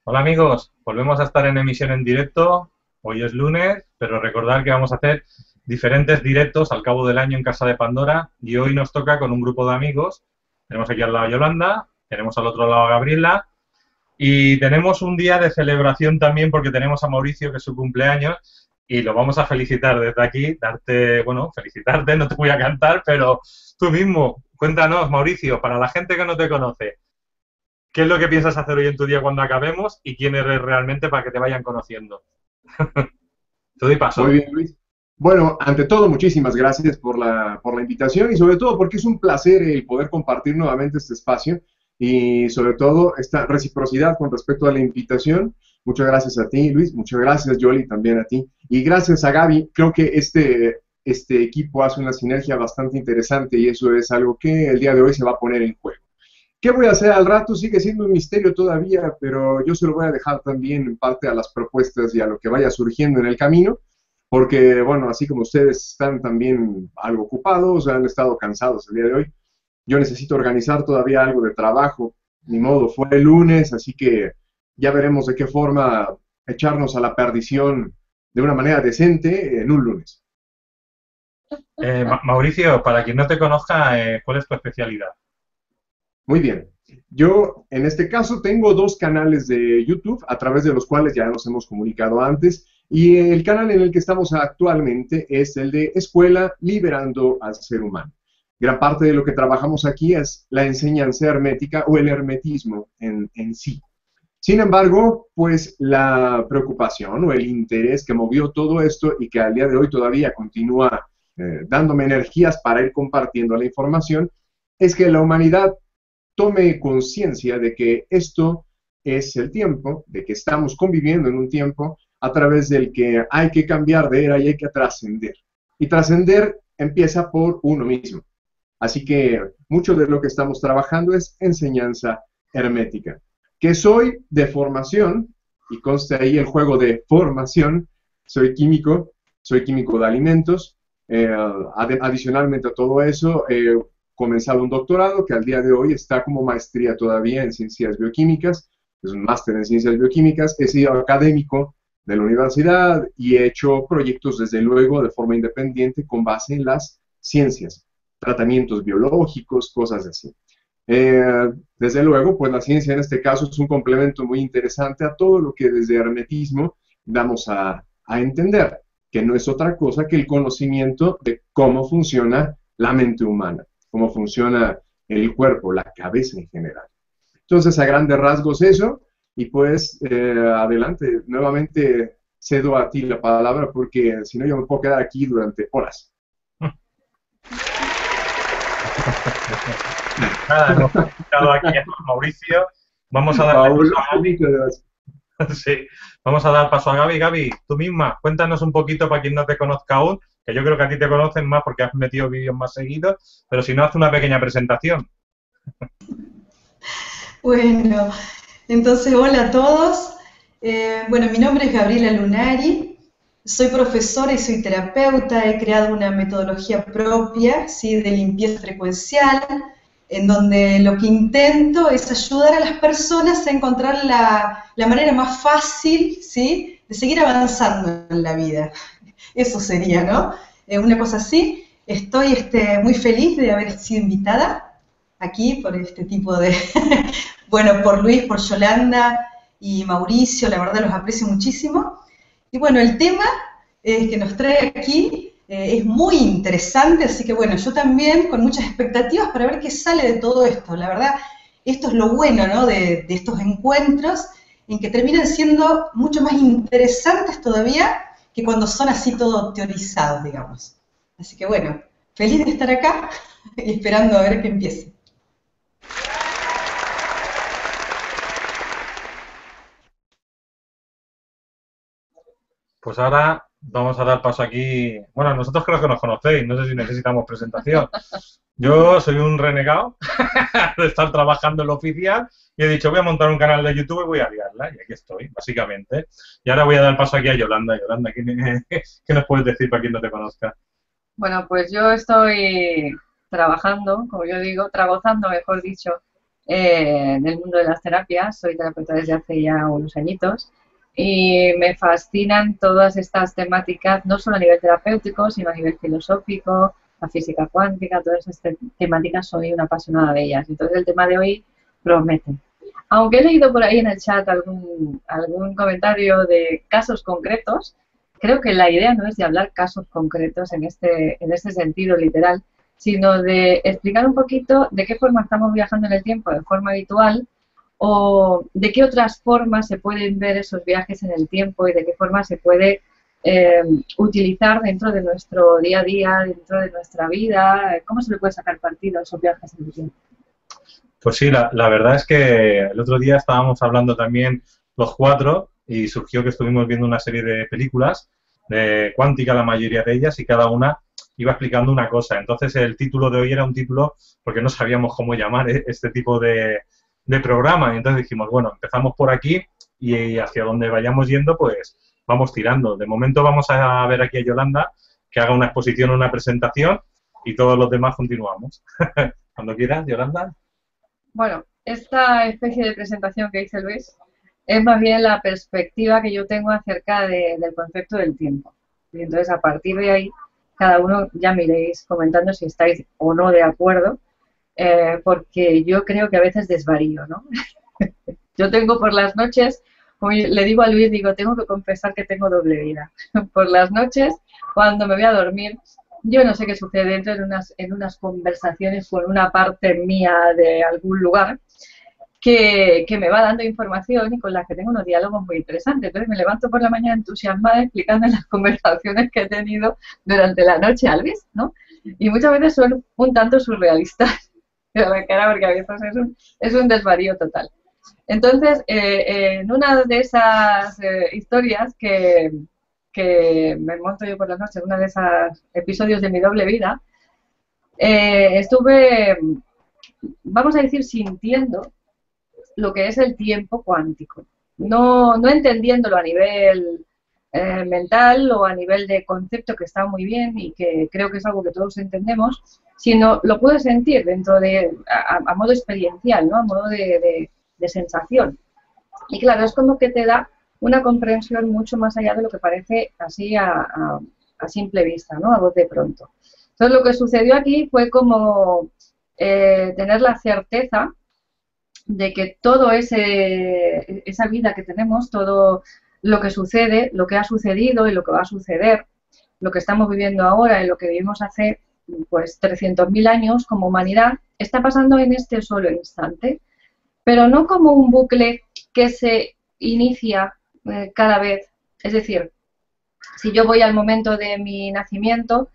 Hola amigos, volvemos a estar en emisión en directo. Hoy es lunes, pero recordad que vamos a hacer diferentes directos al cabo del año en Casa de Pandora y hoy nos toca con un grupo de amigos. Tenemos aquí al lado a Yolanda, tenemos al otro lado a Gabriela y tenemos un día de celebración también porque tenemos a Mauricio que es su cumpleaños y lo vamos a felicitar desde aquí, felicitarte, no te voy a cantar, pero tú mismo, cuéntanos Mauricio, para la gente que no te conoce, ¿qué es lo que piensas hacer hoy en tu día cuando acabemos y quién eres realmente para que te vayan conociendo? Te doy Muy paso. bien, Luis. Bueno, ante todo, muchísimas gracias por la invitación y sobre todo porque es un placer el poder compartir nuevamente este espacio y sobre todo esta reciprocidad con respecto a la invitación. Muchas gracias a ti, Luis. Muchas gracias, Yoli, también a ti. Y gracias a Gaby. Creo que este equipo hace una sinergia bastante interesante y eso es algo que el día de hoy se va a poner en juego. ¿Qué voy a hacer al rato? Sigue siendo un misterio todavía, pero yo se lo voy a dejar también en parte a las propuestas y a lo que vaya surgiendo en el camino, porque, bueno, así como ustedes están también algo ocupados, han estado cansados el día de hoy, yo necesito organizar todavía algo de trabajo. Ni modo, fue el lunes, así que ya veremos de qué forma echarnos a la perdición de una manera decente en un lunes. Mauricio, para quien no te conozca, ¿cuál es tu especialidad? Muy bien. Yo, en este caso, tengo dos canales de YouTube a través de los cuales ya nos hemos comunicado antes. Y el canal en el que estamos actualmente es el de Escuela Liberando al Ser Humano. Gran parte de lo que trabajamos aquí es la enseñanza hermética o el hermetismo en sí. Sin embargo, pues la preocupación o el interés que movió todo esto y que al día de hoy todavía continúa dándome energías para ir compartiendo la información, es que la humanidad tome conciencia de que esto es el tiempo, de que estamos conviviendo en un tiempo a través del que hay que cambiar de era y hay que trascender. Y trascender empieza por uno mismo. Así que mucho de lo que estamos trabajando es enseñanza hermética. Que soy de formación, y consta ahí el juego de formación, soy químico de alimentos. Adicionalmente a todo eso, comenzado un doctorado que al día de hoy está como maestría todavía en ciencias bioquímicas, es un máster en ciencias bioquímicas, he sido académico de la universidad y he hecho proyectos desde luego de forma independiente con base en las ciencias, tratamientos biológicos, cosas así. Desde luego, pues la ciencia en este caso es un complemento muy interesante a todo lo que desde hermetismo damos a entender, que no es otra cosa que el conocimiento de cómo funciona la mente humana, cómo funciona el cuerpo, la cabeza en general. Entonces, a grandes rasgos eso, y pues adelante, nuevamente cedo a ti la palabra porque si no yo me puedo quedar aquí durante horas. Nada, hemos felicitado aquí a Mauricio. Vamos a darle paso a Fabuloso, Gaby. muchas gracias. Sí, vamos a dar paso a Gaby. Gaby, tú misma, cuéntanos un poquito para quien no te conozca aún, que yo creo que a ti te conocen más porque has metido vídeos más seguidos, pero si no, haz una pequeña presentación. Bueno, entonces hola a todos. Bueno, mi nombre es Gabriela Lunari, soy profesora y soy terapeuta, he creado una metodología propia, ¿sí?, de limpieza frecuencial, en donde lo que intento es ayudar a las personas a encontrar la manera más fácil, ¿sí?, de seguir avanzando en la vida. Eso sería, ¿no? Una cosa así. Estoy muy feliz de haber sido invitada aquí por este tipo de, bueno, por Luis, por Yolanda y Mauricio, la verdad los aprecio muchísimo. Y bueno, el tema que nos trae aquí es muy interesante, así que bueno, yo también con muchas expectativas para ver qué sale de todo esto. La verdad, esto es lo bueno, ¿no?, de estos encuentros, en que terminan siendo mucho más interesantes todavía que cuando son así todo teorizados, digamos. Así que bueno, feliz de estar acá y esperando a ver que empiece. Pues ahora vamos a dar paso aquí. Bueno, nosotros creo que nos conocéis, no sé si necesitamos presentación. Yo soy un renegado de estar trabajando en lo oficial y he dicho, voy a montar un canal de YouTube y voy a liarla. Y aquí estoy, básicamente. Y ahora voy a dar paso aquí a Yolanda. Yolanda, ¿qué nos puedes decir para quien no te conozca? Bueno, pues yo estoy trabajando, como yo digo, trabajando, mejor dicho, en el mundo de las terapias, soy terapeuta desde hace ya unos añitos y me fascinan todas estas temáticas, no solo a nivel terapéutico, sino a nivel filosófico, la física cuántica, todas estas temáticas, soy una apasionada de ellas. Entonces el tema de hoy promete. Aunque he leído por ahí en el chat algún comentario de casos concretos, creo que la idea no es de hablar casos concretos en este sentido literal, sino de explicar un poquito de qué forma estamos viajando en el tiempo de forma habitual o de qué otras formas se pueden ver esos viajes en el tiempo y de qué forma se puede utilizar dentro de nuestro día a día, dentro de nuestra vida, cómo se le puede sacar partido a esos viajes en el tiempo. Pues sí, la verdad es que el otro día estábamos hablando también los cuatro y surgió que estuvimos viendo una serie de películas de cuántica, la mayoría de ellas, y cada una iba explicando una cosa. Entonces el título de hoy era un título porque no sabíamos cómo llamar este tipo de programa. Y entonces dijimos, bueno, empezamos por aquí y hacia donde vayamos yendo, pues vamos tirando. De momento vamos a ver aquí a Yolanda que haga una exposición, una presentación y todos los demás continuamos. Cuando quieras, Yolanda. Bueno, esta especie de presentación que dice Luis es más bien la perspectiva que yo tengo acerca del concepto del tiempo. Y entonces, a partir de ahí, cada uno ya me iréis comentando si estáis o no de acuerdo, porque yo creo que a veces desvarío, ¿no? Yo tengo por las noches, como le digo a Luis, digo, tengo que confesar que tengo doble vida. Por las noches, cuando me voy a dormir, yo no sé qué sucede, entro en unas conversaciones con una parte mía de algún lugar que me va dando información y con la que tengo unos diálogos muy interesantes. Entonces me levanto por la mañana entusiasmada explicando las conversaciones que he tenido durante la noche a Luis, ¿no? Y muchas veces son un tanto surrealistas, de la cara, porque a veces es un desvarío total. Entonces, en una de esas historias que me monto yo por las noches, uno de esos episodios de mi doble vida, estuve, vamos a decir, sintiendo lo que es el tiempo cuántico. No entendiéndolo a nivel mental o a nivel de concepto, que está muy bien y que creo que es algo que todos entendemos, sino lo puedo sentir dentro de, a modo experiencial, ¿no? A modo de sensación. Y claro, es como que te da una comprensión mucho más allá de lo que parece así a simple vista, ¿no? A voz de pronto. Entonces, lo que sucedió aquí fue como tener la certeza de que todo esa vida que tenemos, todo lo que sucede, lo que ha sucedido y lo que va a suceder, lo que estamos viviendo ahora y lo que vivimos hace pues 300.000 años como humanidad, está pasando en este solo instante, pero no como un bucle que se inicia cada vez. Es decir, si yo voy al momento de mi nacimiento,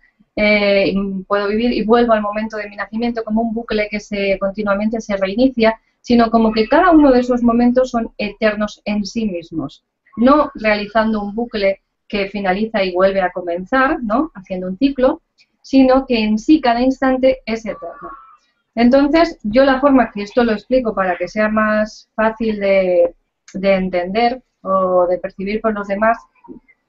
puedo vivir y vuelvo al momento de mi nacimiento como un bucle que continuamente se reinicia, sino como que cada uno de esos momentos son eternos en sí mismos, no realizando un bucle que finaliza y vuelve a comenzar, ¿no? Haciendo un ciclo, sino que en sí cada instante es eterno. Entonces, yo la forma que esto lo explico para que sea más fácil de entender o de percibir por los demás,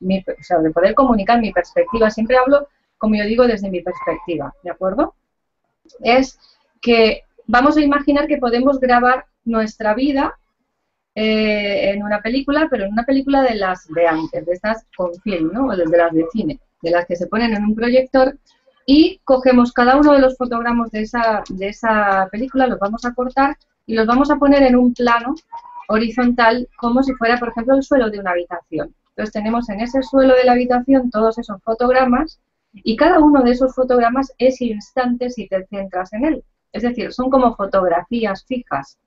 o sea, de poder comunicar mi perspectiva, siempre hablo, como yo digo, desde mi perspectiva, ¿de acuerdo? Es que vamos a imaginar que podemos grabar nuestra vida en una película, pero en una película de las de antes, de estas con film, ¿no? O de las de cine, de las que se ponen en un proyector, y cogemos cada uno de los fotogramas de esa película, los vamos a cortar y los vamos a poner en un plano horizontal, como si fuera, por ejemplo, el suelo de una habitación. Entonces tenemos en ese suelo de la habitación todos esos fotogramas y cada uno de esos fotogramas es instante si te centras en él. Es decir, son como fotografías fijas.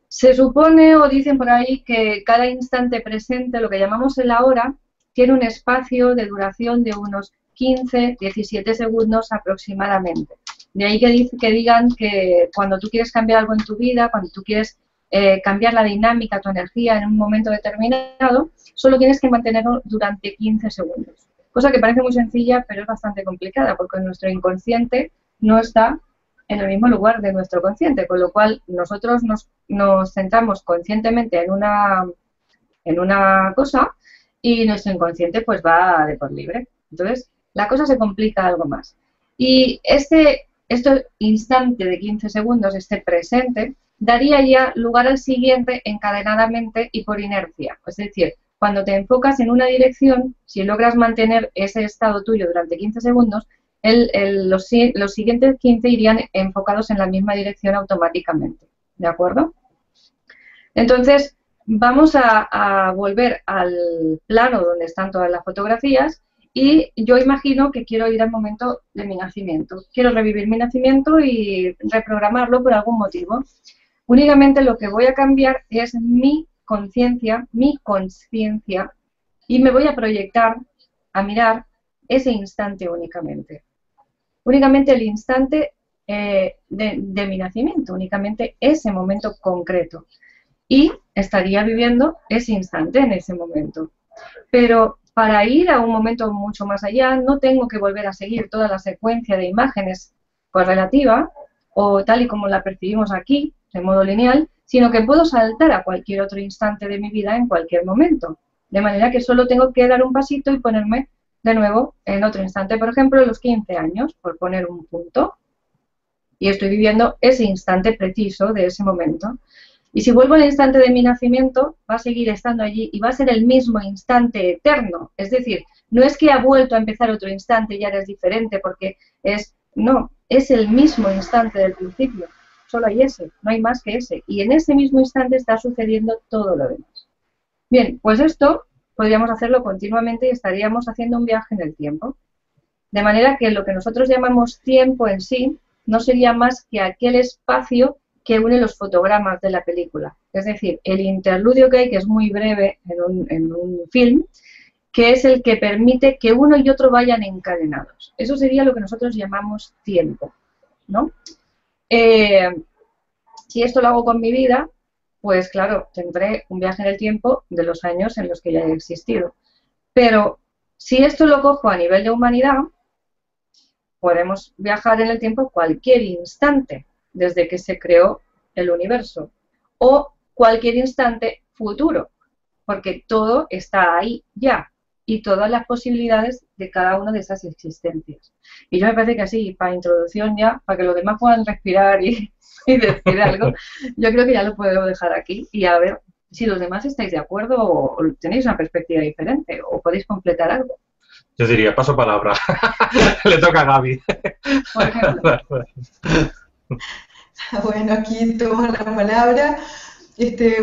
Se supone o dicen por ahí que cada instante presente, lo que llamamos el ahora, tiene un espacio de duración de unos 15, 17 segundos aproximadamente. De ahí que digan que cuando tú quieres cambiar algo en tu vida, cuando tú quieres cambiar la dinámica, tu energía en un momento determinado, solo tienes que mantenerlo durante 15 segundos. Cosa que parece muy sencilla, pero es bastante complicada, porque nuestro inconsciente no está en el mismo lugar de nuestro consciente, con lo cual nosotros nos centramos conscientemente en una cosa y nuestro inconsciente pues va de por libre. Entonces, la cosa se complica algo más. Y este instante de 15 segundos, este presente, daría ya lugar al siguiente encadenadamente y por inercia. Es decir, cuando te enfocas en una dirección, si logras mantener ese estado tuyo durante 15 segundos, los siguientes 15 irían enfocados en la misma dirección automáticamente. ¿De acuerdo? Entonces, vamos a volver al plano donde están todas las fotografías y yo imagino que quiero ir al momento de mi nacimiento. Quiero revivir mi nacimiento y reprogramarlo por algún motivo. Únicamente lo que voy a cambiar es mi conciencia, y me voy a proyectar, a mirar ese instante únicamente. Únicamente el instante de mi nacimiento, únicamente ese momento concreto. Y estaría viviendo ese instante en ese momento. Pero para ir a un momento mucho más allá, no tengo que volver a seguir toda la secuencia de imágenes correlativa, o tal y como la percibimos aquí, de modo lineal, sino que puedo saltar a cualquier otro instante de mi vida en cualquier momento. De manera que solo tengo que dar un pasito y ponerme de nuevo en otro instante, por ejemplo, los 15 años, por poner un punto. Y estoy viviendo ese instante preciso de ese momento. Y si vuelvo al instante de mi nacimiento, va a seguir estando allí y va a ser el mismo instante eterno. Es decir, no es que ha vuelto a empezar otro instante y ahora es diferente, porque no, es el mismo instante del principio. Solo hay ese, no hay más que ese. Y en ese mismo instante está sucediendo todo lo demás. Bien, pues esto podríamos hacerlo continuamente y estaríamos haciendo un viaje en el tiempo. De manera que lo que nosotros llamamos tiempo en sí no sería más que aquel espacio que une los fotogramas de la película. Es decir, el interludio que hay, que es muy breve en un film, que es el que permite que uno y otro vayan encadenados. Eso sería lo que nosotros llamamos tiempo, ¿no? Si esto lo hago con mi vida, pues claro, tendré un viaje en el tiempo de los años en los que ya he existido. Pero si esto lo cojo a nivel de humanidad, podemos viajar en el tiempo cualquier instante, desde que se creó el universo, o cualquier instante futuro, porque todo está ahí ya, y todas las posibilidades de cada una de esas existencias. Y yo me parece que así, para introducción ya, para que los demás puedan respirar y decir algo, yo creo que ya lo puedo dejar aquí, y a ver si los demás estáis de acuerdo o tenéis una perspectiva diferente, o podéis completar algo. Yo diría, paso palabra. Le toca a Gaby. Por ejemplo. Bueno, aquí tomo la palabra.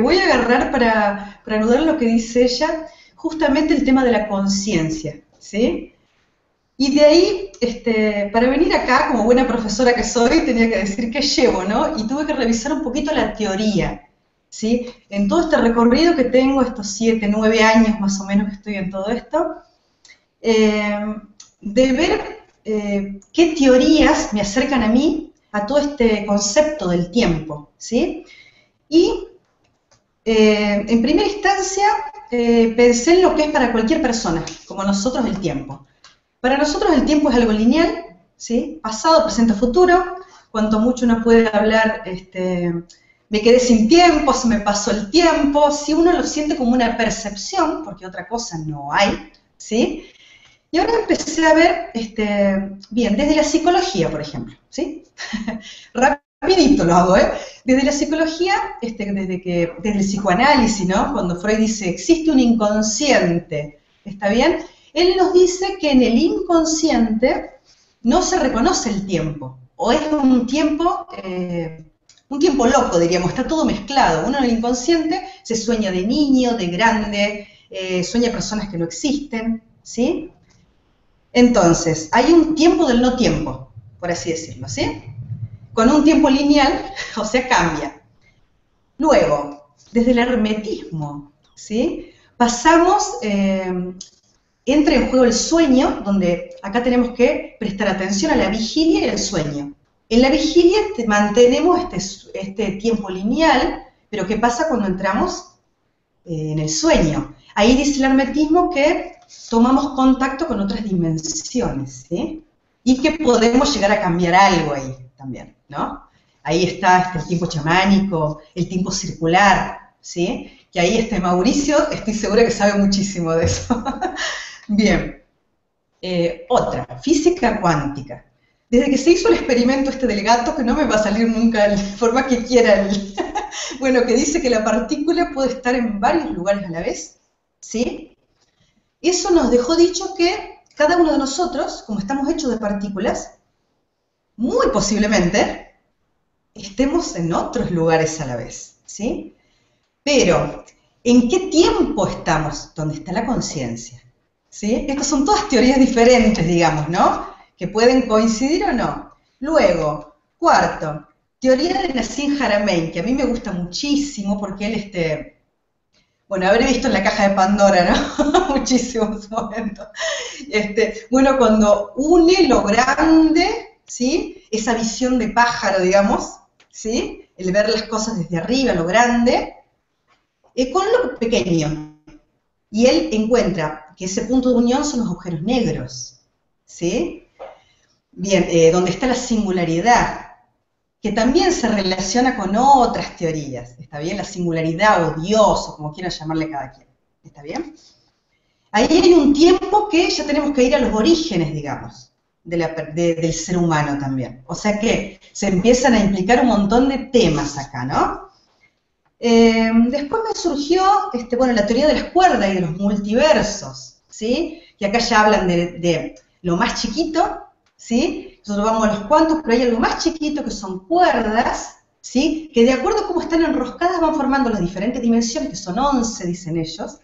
Voy a agarrar para anudar lo que dice ella, justamente el tema de la conciencia, ¿sí? Y de ahí, para venir acá, como buena profesora que soy, tenía que decir qué llevo, ¿no? Y tuve que revisar un poquito la teoría, ¿sí? En todo este recorrido que tengo, estos 7, 9 años más o menos que estoy en todo esto, de ver qué teorías me acercan a mí a todo este concepto del tiempo, ¿sí? Y en primera instancia pensé en lo que es para cualquier persona, como nosotros el tiempo. Para nosotros el tiempo es algo lineal, ¿sí? Pasado, presente, futuro. Cuanto mucho uno puede hablar, me quedé sin tiempo, se me pasó el tiempo. Si uno lo siente como una percepción, porque otra cosa no hay, ¿sí? Y ahora empecé a ver, bien, desde la psicología, por ejemplo, ¿sí? Rapidito lo hago, ¿eh? Desde la psicología, desde el psicoanálisis, ¿no? Cuando Freud dice, existe un inconsciente, ¿está bien? Él nos dice que en el inconsciente no se reconoce el tiempo, o es un tiempo loco, diríamos, está todo mezclado. Uno en el inconsciente se sueña de niño, de grande, sueña personas que no existen, ¿sí? Entonces, hay un tiempo del no tiempo, por así decirlo, ¿sí? Con un tiempo lineal, o sea, cambia. Luego, desde el hermetismo, ¿sí? Pasamos, entra en juego el sueño, donde acá tenemos que prestar atención a la vigilia y el sueño. En la vigilia mantenemos este tiempo lineal, pero ¿qué pasa cuando entramos en el sueño? Ahí dice el hermetismo que tomamos contacto con otras dimensiones, ¿sí? Y que podemos llegar a cambiar algo ahí también, ¿no? Ahí está el tiempo chamánico, el tiempo circular, ¿sí? Que ahí Mauricio, estoy segura que sabe muchísimo de eso. Bien. Otra, física cuántica. desde que se hizo el experimento este del gato, que no me va a salir nunca de la forma que quiera, bueno, que dice que la partícula puede estar en varios lugares a la vez, ¿sí? Eso nos dejó dicho que cada uno de nosotros, como estamos hechos de partículas, muy posiblemente estemos en otros lugares a la vez, ¿sí? Pero, ¿en qué tiempo estamos? ¿Dónde está la conciencia? ¿Sí? Estas son todas teorías diferentes, digamos, ¿no? Que pueden coincidir o no. Luego, cuarto, teoría de Nassim Haramein, que a mí me gusta muchísimo porque él, bueno, habré visto en la caja de Pandora, ¿no? Muchísimo en su momento. Bueno, cuando une lo grande, ¿sí? Esa visión de pájaro, digamos, ¿sí? El ver las cosas desde arriba, lo grande, con lo pequeño. Y él encuentra que ese punto de unión son los agujeros negros, ¿sí? Bien, donde está la singularidad, que también se relaciona con otras teorías, ¿está bien? La singularidad o Dios, o como quieran llamarle cada quien, ¿está bien? Ahí hay un tiempo que ya tenemos que ir a los orígenes, digamos, del ser humano también. O sea que se empiezan a implicar un montón de temas acá, ¿no? Después me surgió, bueno, la teoría de las cuerdas y de los multiversos, ¿sí? Que acá ya hablan de lo más chiquito, ¿sí? Nosotros vamos a los cuantos, pero hay algo más chiquito que son cuerdas, ¿sí? Que de acuerdo a cómo están enroscadas van formando las diferentes dimensiones, que son 11, dicen ellos.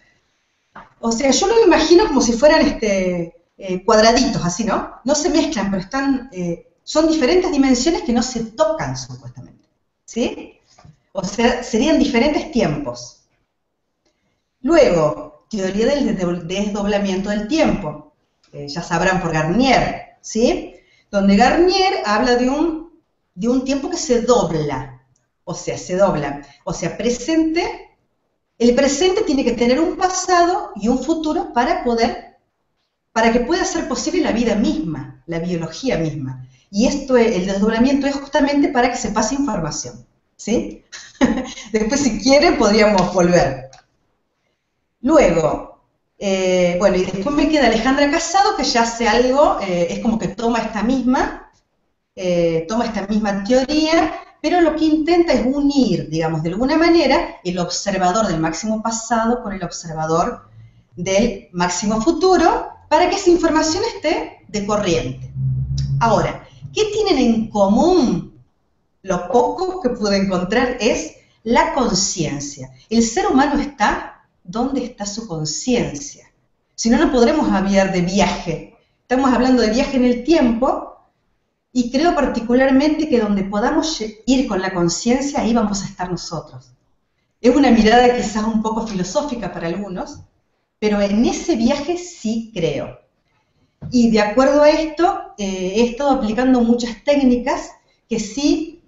O sea, yo lo imagino como si fueran cuadraditos, así, ¿no? No se mezclan, pero son diferentes dimensiones que no se tocan, supuestamente, ¿sí? O sea, serían diferentes tiempos. Luego, teoría del desdoblamiento del tiempo. Ya sabrán por Garnier, ¿sí? Donde Garnier habla de un tiempo que se dobla. O sea, se dobla. O sea, presente. El presente tiene que tener un pasado y un futuro para que pueda ser posible la vida misma, la biología misma. Y el desdoblamiento es justamente para que se pase información, ¿sí? Después, si quieren, podríamos volver. Luego, bueno, y después me queda Alejandra Casado, que ya hace algo, es como que toma esta misma teoría, pero lo que intenta es unir, digamos, de alguna manera, el observador del máximo pasado con el observador del máximo futuro, para que esa información esté de corriente. Ahora, ¿qué tienen en común? Lo poco que pude encontrar es la conciencia. El ser humano está donde está su conciencia. Si no, no podremos hablar de viaje. Estamos hablando de viaje en el tiempo, y creo particularmente que donde podamos ir con la conciencia, ahí vamos a estar nosotros. Es una mirada quizás un poco filosófica para algunos, pero en ese viaje sí creo. Y de acuerdo a esto, he estado aplicando muchas técnicas que sí,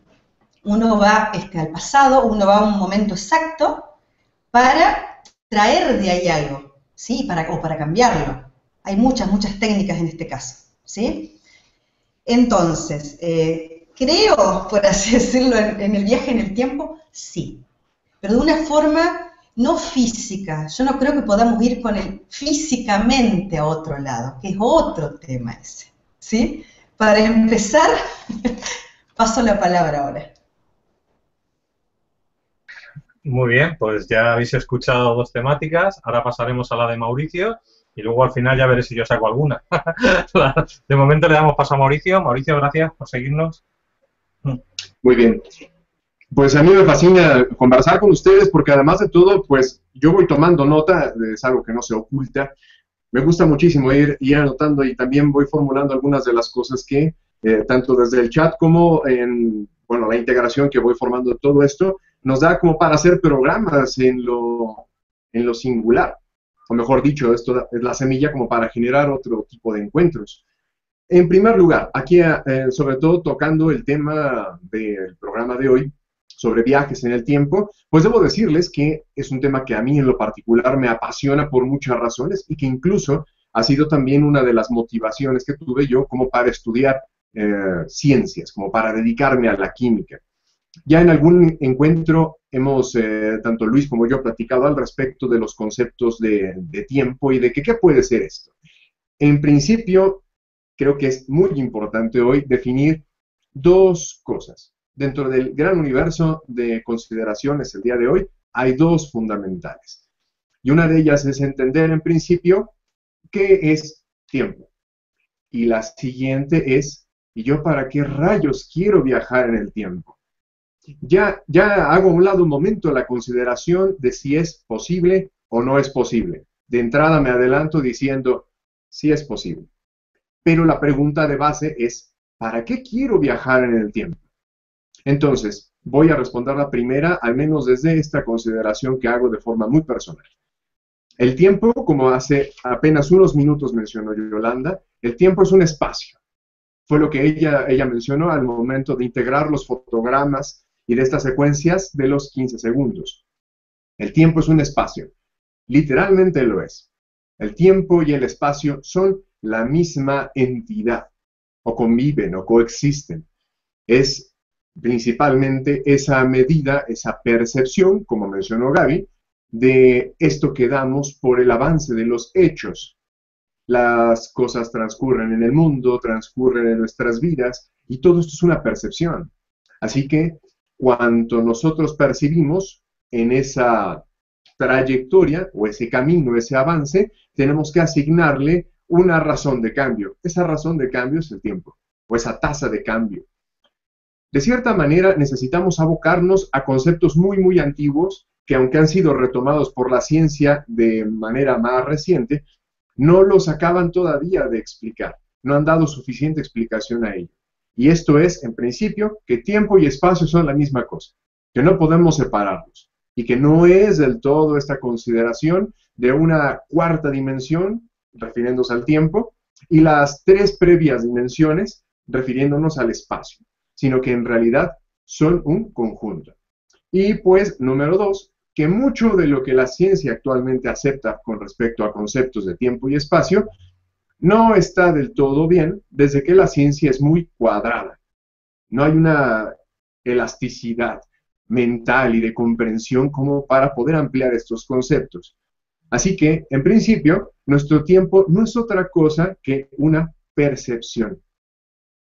uno va al pasado, uno va a un momento exacto para traer de ahí algo, ¿sí? O para cambiarlo. Hay muchas técnicas en este caso, ¿sí? Entonces, creo, por así decirlo, en el viaje en el tiempo, sí. Pero de una forma no física. Yo no creo que podamos ir físicamente a otro lado, que es otro tema ese, ¿sí? Para empezar, paso la palabra ahora. Muy bien, pues ya habéis escuchado dos temáticas, ahora pasaremos a la de Mauricio y luego al final ya veré si yo saco alguna. De momento le damos paso a Mauricio. Mauricio, gracias por seguirnos. Muy bien. Pues a mí me fascina conversar con ustedes porque además de todo, pues yo voy tomando nota, es algo que no se oculta. Me gusta muchísimo ir anotando y también voy formulando algunas de las cosas que, tanto desde el chat como en, bueno, la integración que voy formando de todo esto, nos da como para hacer programas en lo singular. O mejor dicho, esto es la semilla como para generar otro tipo de encuentros. En primer lugar, aquí sobre todo tocando el tema del programa de hoy, sobre viajes en el tiempo, pues debo decirles que es un tema que a mí en lo particular me apasiona por muchas razones y que incluso ha sido también una de las motivaciones que tuve yo como para estudiar ciencias, como para dedicarme a la química. Ya en algún encuentro hemos, tanto Luis como yo, platicado al respecto de los conceptos de tiempo y de qué puede ser esto. En principio, creo que es muy importante hoy definir dos cosas. Dentro del gran universo de consideraciones el día de hoy, hay dos fundamentales. Y una de ellas es entender en principio qué es tiempo. Y la siguiente es, ¿y yo para qué rayos quiero viajar en el tiempo? Ya hago a un lado un momento la consideración de si es posible o no es posible. De entrada me adelanto diciendo, sí es posible. Pero la pregunta de base es, ¿para qué quiero viajar en el tiempo? Entonces, voy a responder la primera, al menos desde esta consideración que hago de forma muy personal. El tiempo, como hace apenas unos minutos mencionó Yolanda, el tiempo es un espacio. Fue lo que ella mencionó al momento de integrar los fotogramas y de estas secuencias de los 15 segundos. El tiempo es un espacio. Literalmente lo es. El tiempo y el espacio son la misma entidad, o conviven, o coexisten. Es principalmente esa medida, esa percepción, como mencionó Gaby, de esto que damos por el avance de los hechos. Las cosas transcurren en el mundo, transcurren en nuestras vidas, y todo esto es una percepción. Así que, cuanto nosotros percibimos en esa trayectoria, o ese camino, ese avance, tenemos que asignarle una razón de cambio. Esa razón de cambio es el tiempo, o esa tasa de cambio. De cierta manera, necesitamos abocarnos a conceptos muy, muy antiguos, que aunque han sido retomados por la ciencia de manera más reciente, no los acaban todavía de explicar, no han dado suficiente explicación a ello. Y esto es, en principio, que tiempo y espacio son la misma cosa, que no podemos separarlos, y que no es del todo esta consideración de una cuarta dimensión, refiriéndose al tiempo, y las tres previas dimensiones, refiriéndonos al espacio, sino que en realidad son un conjunto. Y pues, número dos, que mucho de lo que la ciencia actualmente acepta con respecto a conceptos de tiempo y espacio no está del todo bien desde que la ciencia es muy cuadrada. No hay una elasticidad mental y de comprensión como para poder ampliar estos conceptos. Así que, en principio, nuestro tiempo no es otra cosa que una percepción,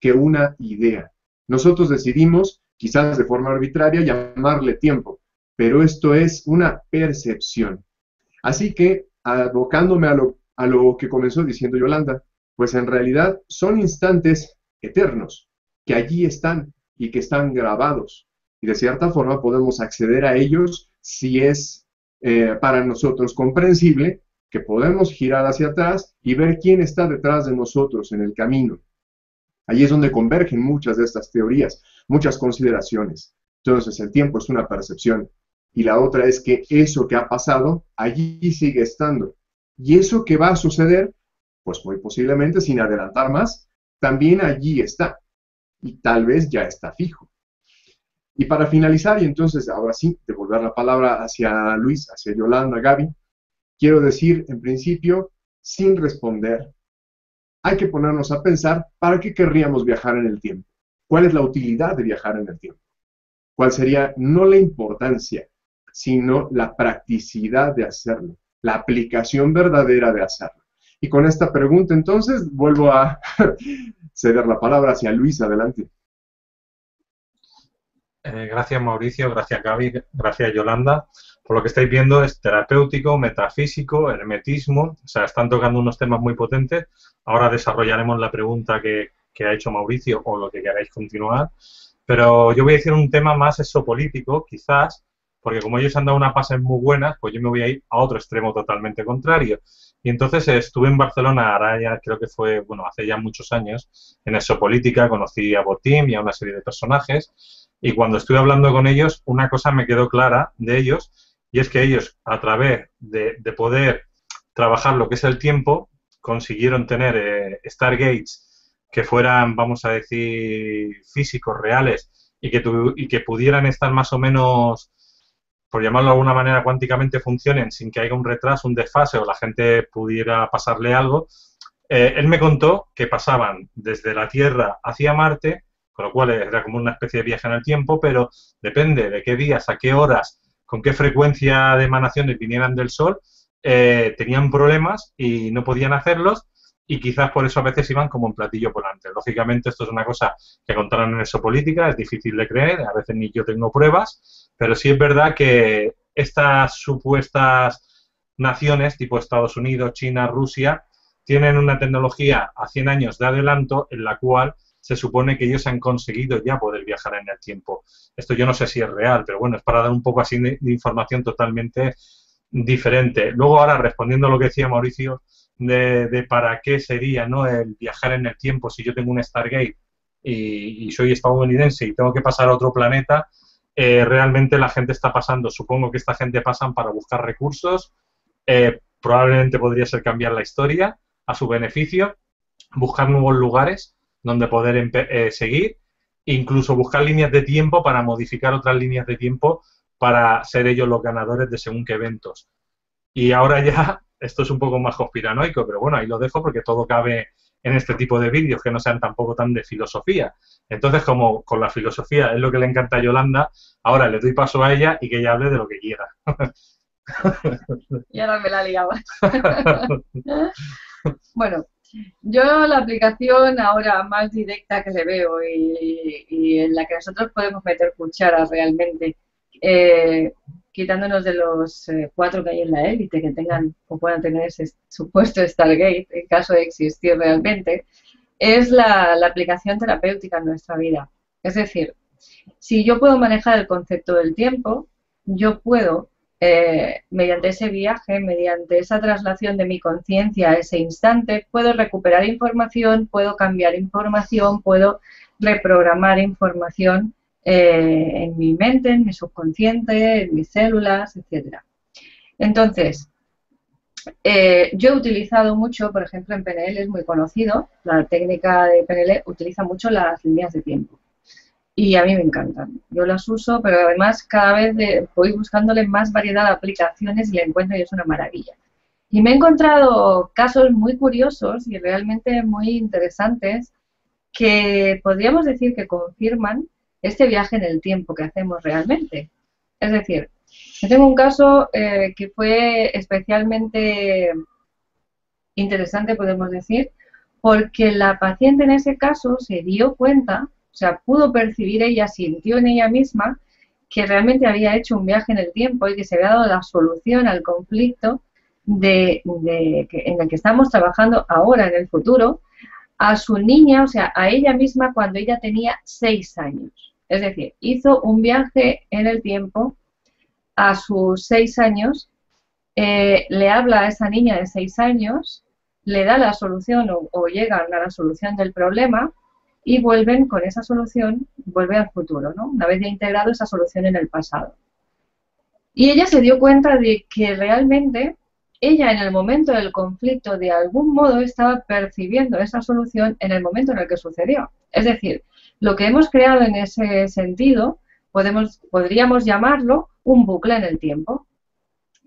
que una idea. Nosotros decidimos, quizás de forma arbitraria, llamarle tiempo, pero esto es una percepción. Así que, abocándome a lo que comenzó diciendo Yolanda, pues en realidad son instantes eternos, que allí están y que están grabados. Y de cierta forma podemos acceder a ellos si es para nosotros comprensible, que podemos girar hacia atrás y ver quién está detrás de nosotros en el camino. Allí es donde convergen muchas de estas teorías, muchas consideraciones. Entonces, el tiempo es una percepción. Y la otra es que eso que ha pasado, allí sigue estando. Y eso que va a suceder, pues muy posiblemente, sin adelantar más, también allí está. Y tal vez ya está fijo. Y para finalizar, y entonces ahora sí, devolver la palabra hacia Luis, hacia Yolanda, Gaby, quiero decir, en principio, sin responder, hay que ponernos a pensar, ¿para qué querríamos viajar en el tiempo? ¿Cuál es la utilidad de viajar en el tiempo? ¿Cuál sería no la importancia, sino la practicidad de hacerlo, la aplicación verdadera de hacerlo? Y con esta pregunta, entonces, vuelvo a ceder la palabra hacia Luis. Adelante. Gracias, Mauricio, gracias, Gaby, gracias, Yolanda. Por lo que estáis viendo es terapéutico, metafísico, hermetismo, o sea, están tocando unos temas muy potentes. Ahora desarrollaremos la pregunta que ha hecho Mauricio o lo que queráis continuar. Pero yo voy a decir un tema más exopolítico, quizás, porque como ellos han dado unas bases muy buenas, pues yo me voy a ir a otro extremo totalmente contrario. Y entonces estuve en Barcelona, ahora ya creo que fue, bueno, hace ya muchos años, en exopolítica, conocí a Botim y a una serie de personajes. Y cuando estuve hablando con ellos, una cosa me quedó clara de ellos, y es que ellos, a través de poder trabajar lo que es el tiempo, consiguieron tener Stargates que fueran, vamos a decir, físicos, reales, y que pudieran estar más o menos, por llamarlo de alguna manera, cuánticamente funcionen sin que haya un retraso, un desfase o la gente pudiera pasarle algo. Él me contó que pasaban desde la Tierra hacia Marte, con lo cual era como una especie de viaje en el tiempo, pero depende de qué días, a qué horas, con qué frecuencia de emanaciones vinieran del Sol, tenían problemas y no podían hacerlos, y quizás por eso a veces iban como en platillo volante. Lógicamente esto es una cosa que contaron en Exopolítica, es difícil de creer, a veces ni yo tengo pruebas, pero sí es verdad que estas supuestas naciones, tipo Estados Unidos, China, Rusia, tienen una tecnología a 100 años de adelanto en la cual se supone que ellos han conseguido ya poder viajar en el tiempo. Esto yo no sé si es real, pero bueno, es para dar un poco así de información totalmente diferente. Luego ahora, respondiendo a lo que decía Mauricio, de para qué sería, ¿no?, el viajar en el tiempo si yo tengo un Stargate y soy estadounidense y tengo que pasar a otro planeta, realmente la gente está pasando, supongo que esta gente pasan para buscar recursos, probablemente podría ser cambiar la historia a su beneficio, buscar nuevos lugares donde poder seguir, incluso buscar líneas de tiempo para modificar otras líneas de tiempo para ser ellos los ganadores de según qué eventos. Y ahora ya, esto es un poco más conspiranoico, pero bueno, ahí lo dejo porque todo cabe en este tipo de vídeos que no sean tampoco tan de filosofía. Entonces, como con la filosofía es lo que le encanta a Yolanda, ahora le doy paso a ella y que ella hable de lo que quiera. Y ahora me la liaba. Bueno, yo la aplicación ahora más directa que le veo y en la que nosotros podemos meter cucharas realmente, quitándonos de los 4 que hay en la élite que tengan o puedan tener ese supuesto Stargate, en caso de existir realmente, es la aplicación terapéutica en nuestra vida. Es decir, si yo puedo manejar el concepto del tiempo, yo puedo, mediante ese viaje, mediante esa traslación de mi conciencia a ese instante, puedo recuperar información, puedo cambiar información, puedo reprogramar información en mi mente, en mi subconsciente, en mis células, etcétera. Entonces, yo he utilizado mucho, por ejemplo, en PNL es muy conocido, la técnica de PNL utiliza mucho las líneas de tiempo. Y a mí me encantan. Yo las uso, pero además cada vez voy buscándole más variedad de aplicaciones y le encuentro y es una maravilla. Y me he encontrado casos muy curiosos y realmente muy interesantes que podríamos decir que confirman este viaje en el tiempo que hacemos realmente. Es decir, yo tengo un caso que fue especialmente interesante, podemos decir, porque la paciente en ese caso se dio cuenta, o sea, pudo percibir ella, sintió en ella misma que realmente había hecho un viaje en el tiempo y que se había dado la solución al conflicto en el que estamos trabajando ahora, en el futuro, a su niña, o sea, a ella misma cuando ella tenía 6 años. Es decir, hizo un viaje en el tiempo a sus 6 años, le habla a esa niña de 6 años, le da la solución o llegan a la solución del problema y vuelven con esa solución, vuelve al futuro, ¿no? Una vez ya integrado esa solución en el pasado. Y ella se dio cuenta de que realmente ella en el momento del conflicto de algún modo estaba percibiendo esa solución en el momento en el que sucedió. Es decir, lo que hemos creado en ese sentido podríamos llamarlo un bucle en el tiempo,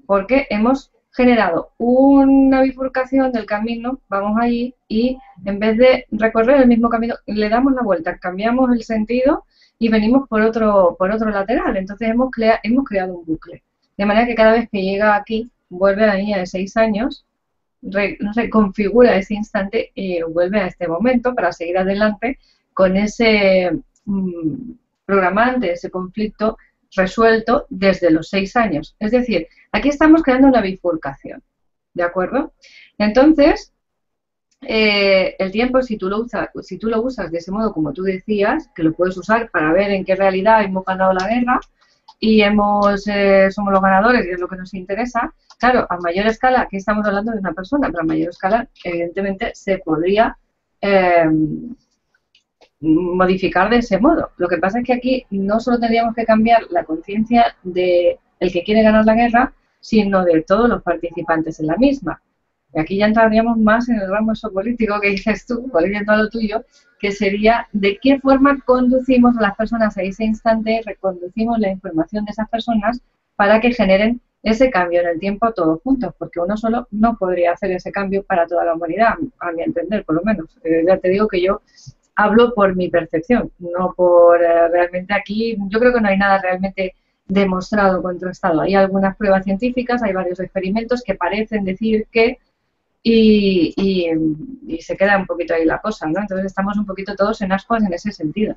porque hemos generado una bifurcación del camino, vamos allí y en vez de recorrer el mismo camino, le damos la vuelta, cambiamos el sentido y venimos por otro lateral. Entonces hemos creado un bucle. De manera que cada vez que llega aquí, vuelve a la niña de 6 años, reconfigura ese instante y vuelve a este momento para seguir adelante con ese programante, ese conflicto resuelto desde los 6 años. Es decir, aquí estamos creando una bifurcación, ¿de acuerdo? Entonces, el tiempo, si tú lo usas de ese modo como tú decías, que lo puedes usar para ver en qué realidad hemos ganado la guerra y somos los ganadores y es lo que nos interesa, claro, a mayor escala, aquí estamos hablando de una persona, pero a mayor escala, evidentemente, se podría modificar de ese modo. Lo que pasa es que aquí no solo tendríamos que cambiar la conciencia del que quiere ganar la guerra, sino de todos los participantes en la misma. Y aquí ya entraríamos más en el ramo exopolítico que dices tú, volviendo a lo tuyo, que sería de qué forma conducimos a las personas a ese instante, reconducimos la información de esas personas para que generen ese cambio en el tiempo todos juntos, porque uno solo no podría hacer ese cambio para toda la humanidad, a mi entender, por lo menos. Ya te digo que yo hablo por mi percepción, no por realmente aquí. Yo creo que no hay nada realmente demostrado, contrastado. Hay algunas pruebas científicas, hay varios experimentos que parecen decir que y se queda un poquito ahí la cosa, ¿no? Entonces estamos un poquito todos en ascuas en ese sentido.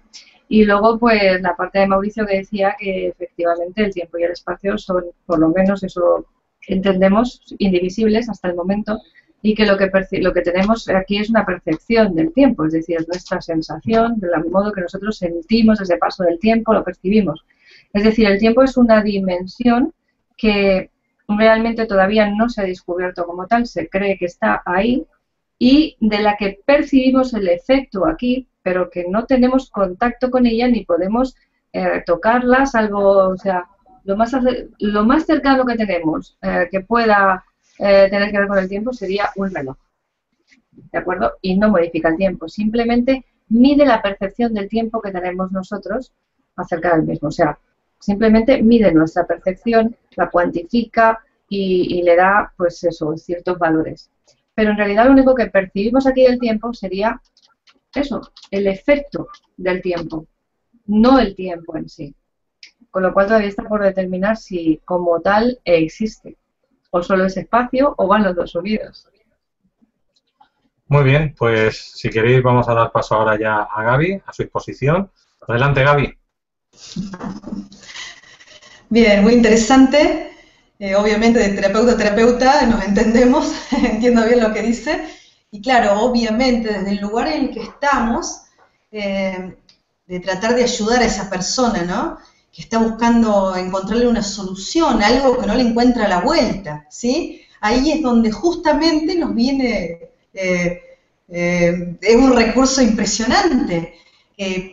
Y luego, pues, la parte de Mauricio que decía que efectivamente el tiempo y el espacio son, por lo menos eso entendemos, indivisibles hasta el momento, y que lo que tenemos aquí es una percepción del tiempo, es decir, es nuestra sensación, del modo que nosotros sentimos ese paso del tiempo, lo percibimos. Es decir, el tiempo es una dimensión que realmente todavía no se ha descubierto como tal, se cree que está ahí y de la que percibimos el efecto aquí, pero que no tenemos contacto con ella ni podemos tocarla, salvo, o sea, lo más cercano que tenemos que pueda tener que ver con el tiempo sería un reloj, ¿de acuerdo? Y no modifica el tiempo, simplemente mide la percepción del tiempo que tenemos nosotros acerca del mismo, o sea, simplemente mide nuestra percepción, la cuantifica y le da, pues eso, ciertos valores. Pero en realidad lo único que percibimos aquí del tiempo sería eso, el efecto del tiempo, no el tiempo en sí. Con lo cual todavía está por determinar si como tal existe, o solo es espacio o van los dos unidos. Muy bien, pues si queréis vamos a dar paso ahora ya a Gaby, a su exposición. Adelante, Gaby. Bien, muy interesante. Obviamente de terapeuta a terapeuta nos entendemos, entiendo bien lo que dice. Y claro, obviamente desde el lugar en el que estamos, de tratar de ayudar a esa persona, ¿no? Que está buscando encontrarle una solución, algo que no le encuentra a la vuelta, ¿sí? Ahí es donde justamente nos viene, es un recurso impresionante,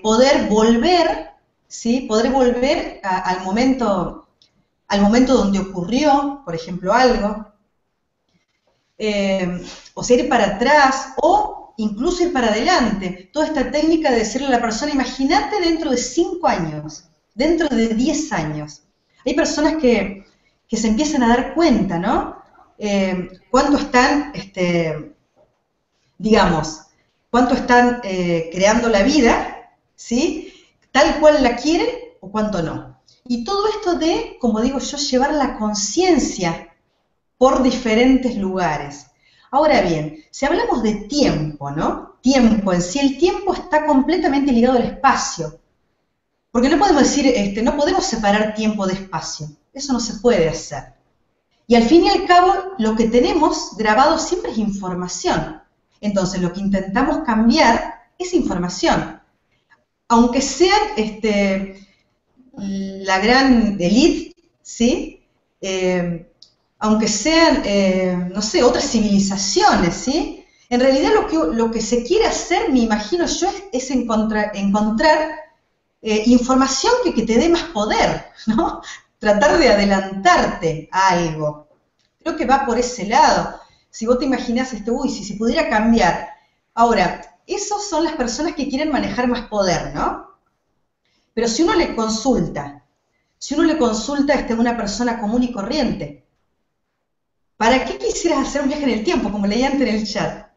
poder volver, ¿sí? Poder volver al momento donde ocurrió, por ejemplo, algo, o sea, ir para atrás, o incluso ir para adelante. Toda esta técnica de decirle a la persona, imagínate dentro de 5 años, dentro de 10 años. Hay personas que se empiezan a dar cuenta, ¿no? Cuánto están, cuánto están creando la vida, ¿sí? Tal cual la quieren o cuánto no. Y todo esto de, como digo yo, llevar la conciencia por diferentes lugares. Ahora bien, si hablamos de tiempo, ¿no? Tiempo en sí, el tiempo está completamente ligado al espacio. Porque no podemos decir, no podemos separar tiempo de espacio. Eso no se puede hacer. Y al fin y al cabo, lo que tenemos grabado siempre es información. Entonces, lo que intentamos cambiar es información. Aunque sean la gran élite, ¿sí? Aunque sean, no sé, otras civilizaciones, ¿sí? En realidad lo que se quiere hacer, me imagino yo, es encontrar información que te dé más poder, ¿no? Tratar de adelantarte a algo. Creo que va por ese lado. Si vos te imaginás si pudiera cambiar. Ahora, esos son las personas que quieren manejar más poder, ¿no? Pero si uno le consulta a una persona común y corriente, ¿para qué quisieras hacer un viaje en el tiempo? Como leí antes en el chat.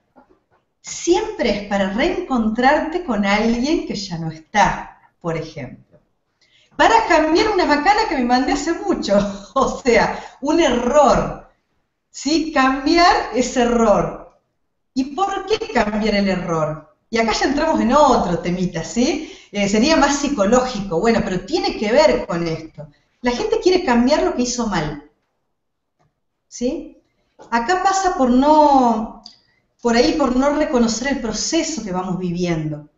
Siempre es para reencontrarte con alguien que ya no está, por ejemplo. Para cambiar una macana que me mandé hace mucho, o sea, un error, ¿sí? Cambiar ese error. ¿Y por qué cambiar el error? Y acá ya entramos en otro temita, ¿sí? Sería más psicológico, bueno, pero tiene que ver con esto. La gente quiere cambiar lo que hizo mal, ¿sí? Acá pasa por no reconocer el proceso que vamos viviendo.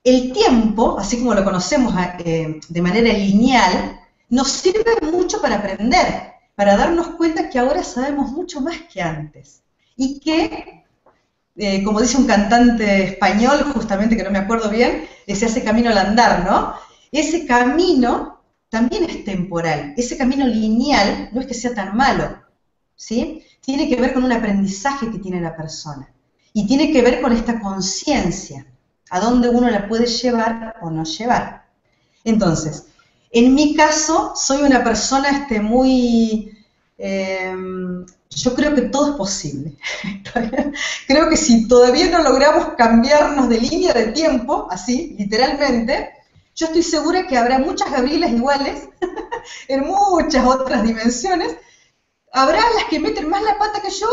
El tiempo, así como lo conocemos de manera lineal, nos sirve mucho para aprender, para darnos cuenta que ahora sabemos mucho más que antes. Y que, como dice un cantante español, justamente que no me acuerdo bien, se hace camino al andar, ¿no? Ese camino también es temporal, ese camino lineal no es que sea tan malo, ¿sí? Tiene que ver con un aprendizaje que tiene la persona. Y tiene que ver con esta conciencia, a dónde uno la puede llevar o no llevar. Entonces, en mi caso, soy una persona muy... yo creo que todo es posible. Creo que si todavía no logramos cambiarnos de línea de tiempo, así, literalmente, yo estoy segura que habrá muchas Gabrielas iguales, en muchas otras dimensiones, habrá las que meten más la pata que yo,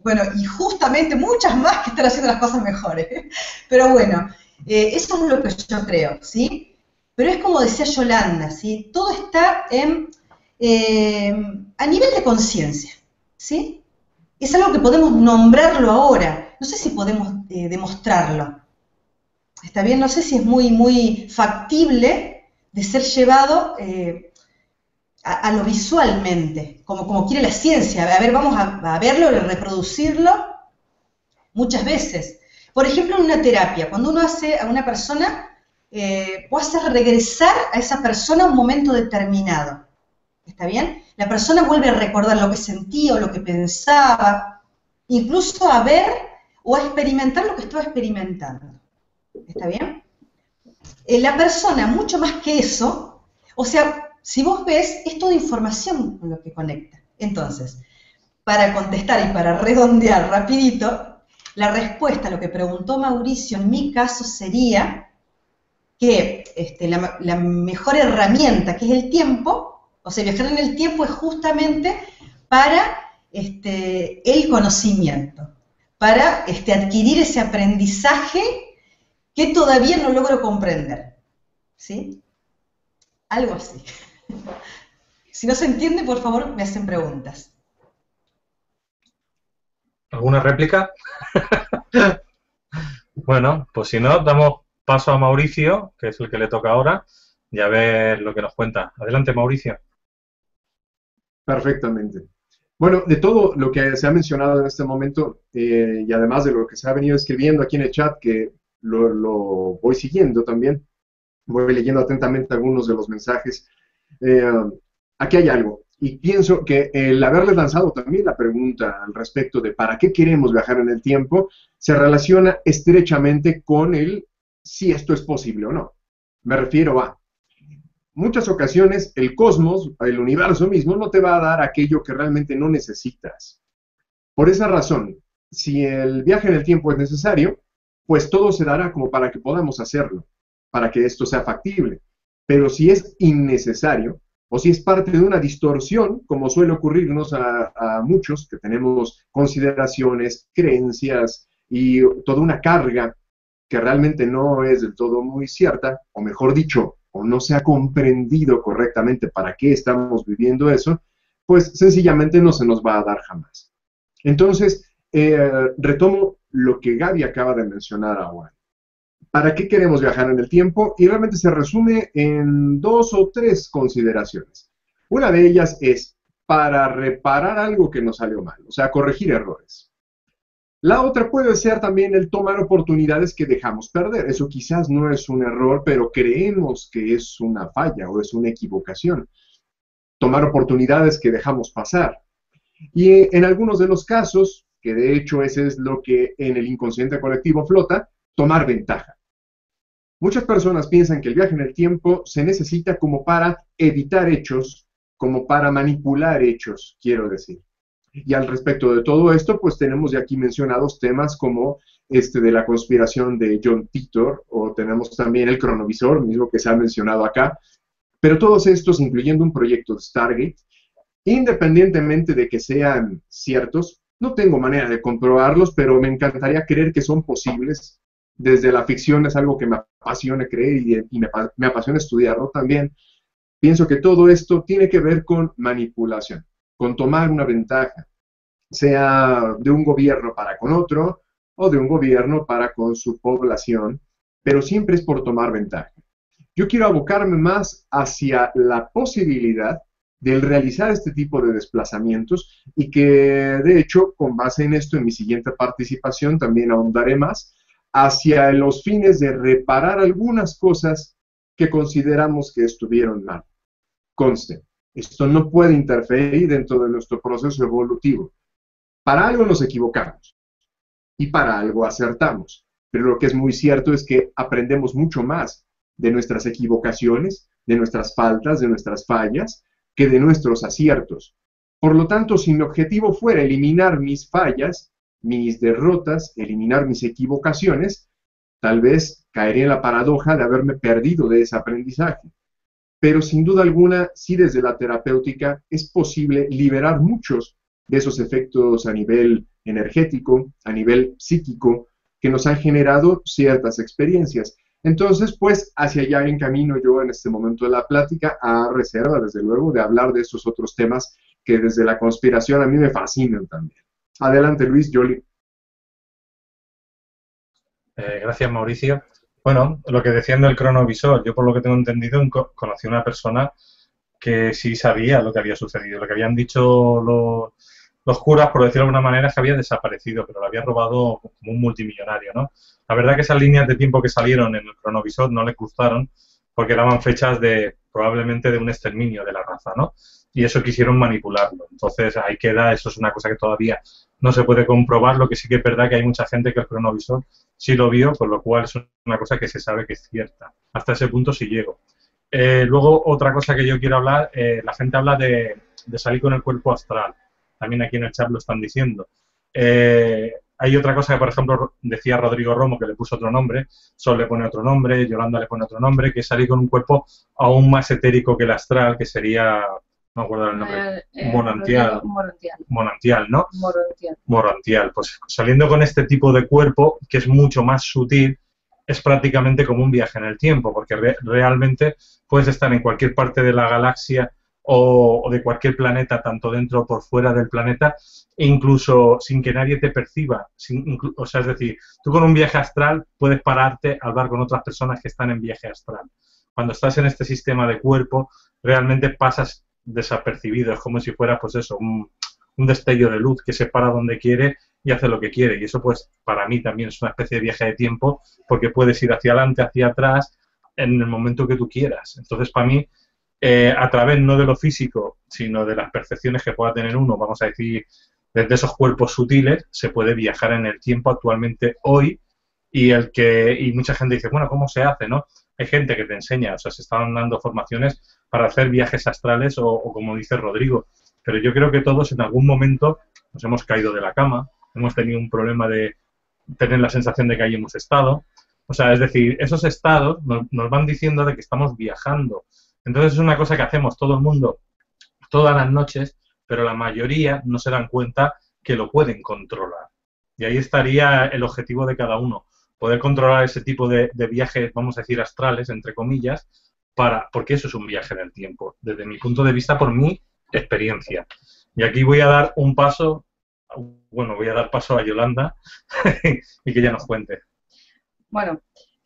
bueno, y justamente muchas más que están haciendo las cosas mejores. Pero bueno, eso es lo que yo creo, ¿sí? Pero es como decía Yolanda, ¿sí? Todo está a nivel de conciencia, ¿sí? Es algo que podemos nombrarlo ahora, no sé si podemos demostrarlo. ¿Está bien? No sé si es muy factible de ser llevado a lo visualmente, como quiere la ciencia. A ver, vamos a verlo y reproducirlo muchas veces. Por ejemplo, en una terapia, cuando uno hace a una persona, puede hacer regresar a esa persona a un momento determinado. ¿Está bien? La persona vuelve a recordar lo que sentía o lo que pensaba, incluso a ver o a experimentar lo que estaba experimentando. ¿Está bien? La persona, mucho más que eso, o sea, si vos ves, es toda información con lo que conecta. Entonces, para contestar y para redondear rapidito, la respuesta a lo que preguntó Mauricio en mi caso sería que la mejor herramienta, que es el tiempo, o sea, viajar en el tiempo es justamente para el conocimiento, para adquirir ese aprendizaje que todavía no logro comprender, ¿sí? Algo así. Si no se entiende, por favor, me hacen preguntas. ¿Alguna réplica? Bueno, pues si no, damos paso a Mauricio, que es el que le toca ahora, y a ver lo que nos cuenta. Adelante, Mauricio. Perfectamente. Bueno, de todo lo que se ha mencionado en este momento, y además de lo que se ha venido escribiendo aquí en el chat, que lo voy siguiendo también, voy leyendo atentamente algunos de los mensajes, aquí hay algo. Y pienso que el haberles lanzado también la pregunta al respecto de ¿para qué queremos viajar en el tiempo? Se relaciona estrechamente con el si esto es posible o no. Me refiero a muchas ocasiones el cosmos, el universo mismo, no te va a dar aquello que realmente no necesitas. Por esa razón, si el viaje en el tiempo es necesario, pues todo se dará como para que podamos hacerlo, para que esto sea factible. Pero si es innecesario, o si es parte de una distorsión, como suele ocurrirnos a muchos que tenemos consideraciones, creencias y toda una carga que realmente no es del todo muy cierta, o mejor dicho, o no se ha comprendido correctamente para qué estamos viviendo eso, pues sencillamente no se nos va a dar jamás. Entonces, retomo lo que Gaby acaba de mencionar ahora. ¿Para qué queremos viajar en el tiempo? Y realmente se resume en 2 o 3 consideraciones. Una de ellas es para reparar algo que nos salió mal, o sea, corregir errores. La otra puede ser también el tomar oportunidades que dejamos perder. Eso quizás no es un error, pero creemos que es una falla o es una equivocación. Tomar oportunidades que dejamos pasar. Y en algunos de los casos, que de hecho ese es lo que en el inconsciente colectivo flota, tomar ventaja. Muchas personas piensan que el viaje en el tiempo se necesita como para evitar hechos, como para manipular hechos, quiero decir. Y al respecto de todo esto, pues tenemos ya aquí mencionados temas como de la conspiración de John Titor, o tenemos también el cronovisor, mismo que se ha mencionado acá, pero todos estos, incluyendo un proyecto de Stargate, independientemente de que sean ciertos, no tengo manera de comprobarlos, pero me encantaría creer que son posibles. Desde la ficción es algo que me apasiona creer y me apasiona estudiarlo también. Pienso que todo esto tiene que ver con manipulación, con tomar una ventaja, sea de un gobierno para con otro o de un gobierno para con su población, pero siempre es por tomar ventaja. Yo quiero abocarme más hacia la posibilidad de realizar este tipo de desplazamientos y que, de hecho, con base en esto, en mi siguiente participación también ahondaré más hacia los fines de reparar algunas cosas que consideramos que estuvieron mal. Conste, esto no puede interferir dentro de nuestro proceso evolutivo. Para algo nos equivocamos y para algo acertamos, pero lo que es muy cierto es que aprendemos mucho más de nuestras equivocaciones, de nuestras faltas, de nuestras fallas, que de nuestros aciertos. Por lo tanto, si mi objetivo fuera eliminar mis fallas, mis derrotas, eliminar mis equivocaciones, tal vez caería en la paradoja de haberme perdido de ese aprendizaje. pero sin duda alguna, sí desde la terapéutica es posible liberar muchos de esos efectos a nivel energético, a nivel psíquico, que nos han generado ciertas experiencias. Entonces, pues, hacia allá encamino yo en este momento de la plática, a reserva, desde luego, de hablar de estos otros temas que desde la conspiración a mí me fascinan también. Adelante, Luis, Yoli. Gracias, Mauricio. Bueno, lo que decían del cronovisor, yo por lo que tengo entendido, conocí a una persona que sí sabía lo que había sucedido. Lo que habían dicho los curas, por decirlo de alguna manera, es que había desaparecido, pero lo había robado como un multimillonario, ¿no? La verdad que esas líneas de tiempo que salieron en el cronovisor no les gustaron porque daban fechas probablemente de un exterminio de la raza, ¿no? Y eso quisieron manipularlo. Entonces, ahí queda, eso es una cosa que todavía no se puede comprobar, lo que sí que es verdad que hay mucha gente que el cronovisor sí lo vio, con lo cual es una cosa que se sabe que es cierta. Hasta ese punto sí llego. Luego, otra cosa que yo quiero hablar, la gente habla de salir con el cuerpo astral. También aquí en el chat lo están diciendo. Hay otra cosa que, por ejemplo, decía Rodrigo Romo, que le puso otro nombre, Sol le pone otro nombre, Yolanda le pone otro nombre, que es salir con un cuerpo aún más etérico que el astral, que sería, no me acuerdo el nombre, Monantial. Monantial, ¿no? Morontial. Morontial. Pues saliendo con este tipo de cuerpo, que es mucho más sutil, es prácticamente como un viaje en el tiempo, porque realmente puedes estar en cualquier parte de la galaxia o de cualquier planeta, tanto dentro o por fuera del planeta, incluso sin que nadie te perciba. O sea, es decir, tú con un viaje astral puedes pararte a hablar con otras personas que están en viaje astral. Cuando estás en este sistema de cuerpo, realmente pasas desapercibido. Es como si fuera, pues eso, un destello de luz que se para donde quiere y hace lo que quiere. Y eso, pues, para mí también es una especie de viaje de tiempo, porque puedes ir hacia adelante, hacia atrás, en el momento que tú quieras. Entonces, para mí, a través no de lo físico, sino de las percepciones que pueda tener uno, vamos a decir, desde esos cuerpos sutiles, se puede viajar en el tiempo actualmente hoy, y mucha gente dice, bueno, ¿cómo se hace, no? Hay gente que te enseña, o sea, se están dando formaciones para hacer viajes astrales o como dice Rodrigo, pero yo creo que todos en algún momento nos hemos caído de la cama, hemos tenido un problema de tener la sensación de que ahí hemos estado. O sea, es decir, esos estados nos van diciendo de que estamos viajando. Entonces es una cosa que hacemos todo el mundo todas las noches, pero la mayoría no se dan cuenta que lo pueden controlar. Y ahí estaría el objetivo de cada uno, poder controlar ese tipo de viajes, vamos a decir, astrales, entre comillas, porque eso es un viaje en el tiempo, desde mi punto de vista, por mi experiencia. Y aquí voy a dar un paso, voy a dar paso a Yolanda y que ella nos cuente. Bueno,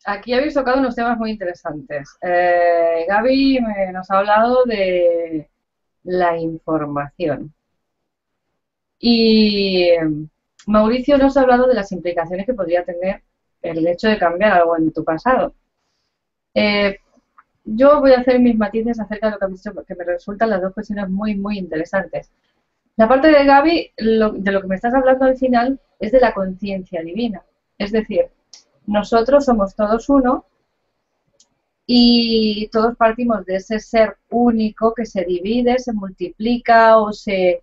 aquí habéis tocado unos temas muy interesantes. Gaby nos ha hablado de la información. Y Mauricio nos ha hablado de las implicaciones que podría tener el hecho de cambiar algo en tu pasado. Yo voy a hacer mis matices acerca de lo que has dicho, porque me resultan las dos cuestiones muy, muy interesantes. La parte de Gaby, de lo que me estás hablando al final, es de la conciencia divina. Es decir, nosotros somos todos uno y todos partimos de ese ser único que se divide, se multiplica o se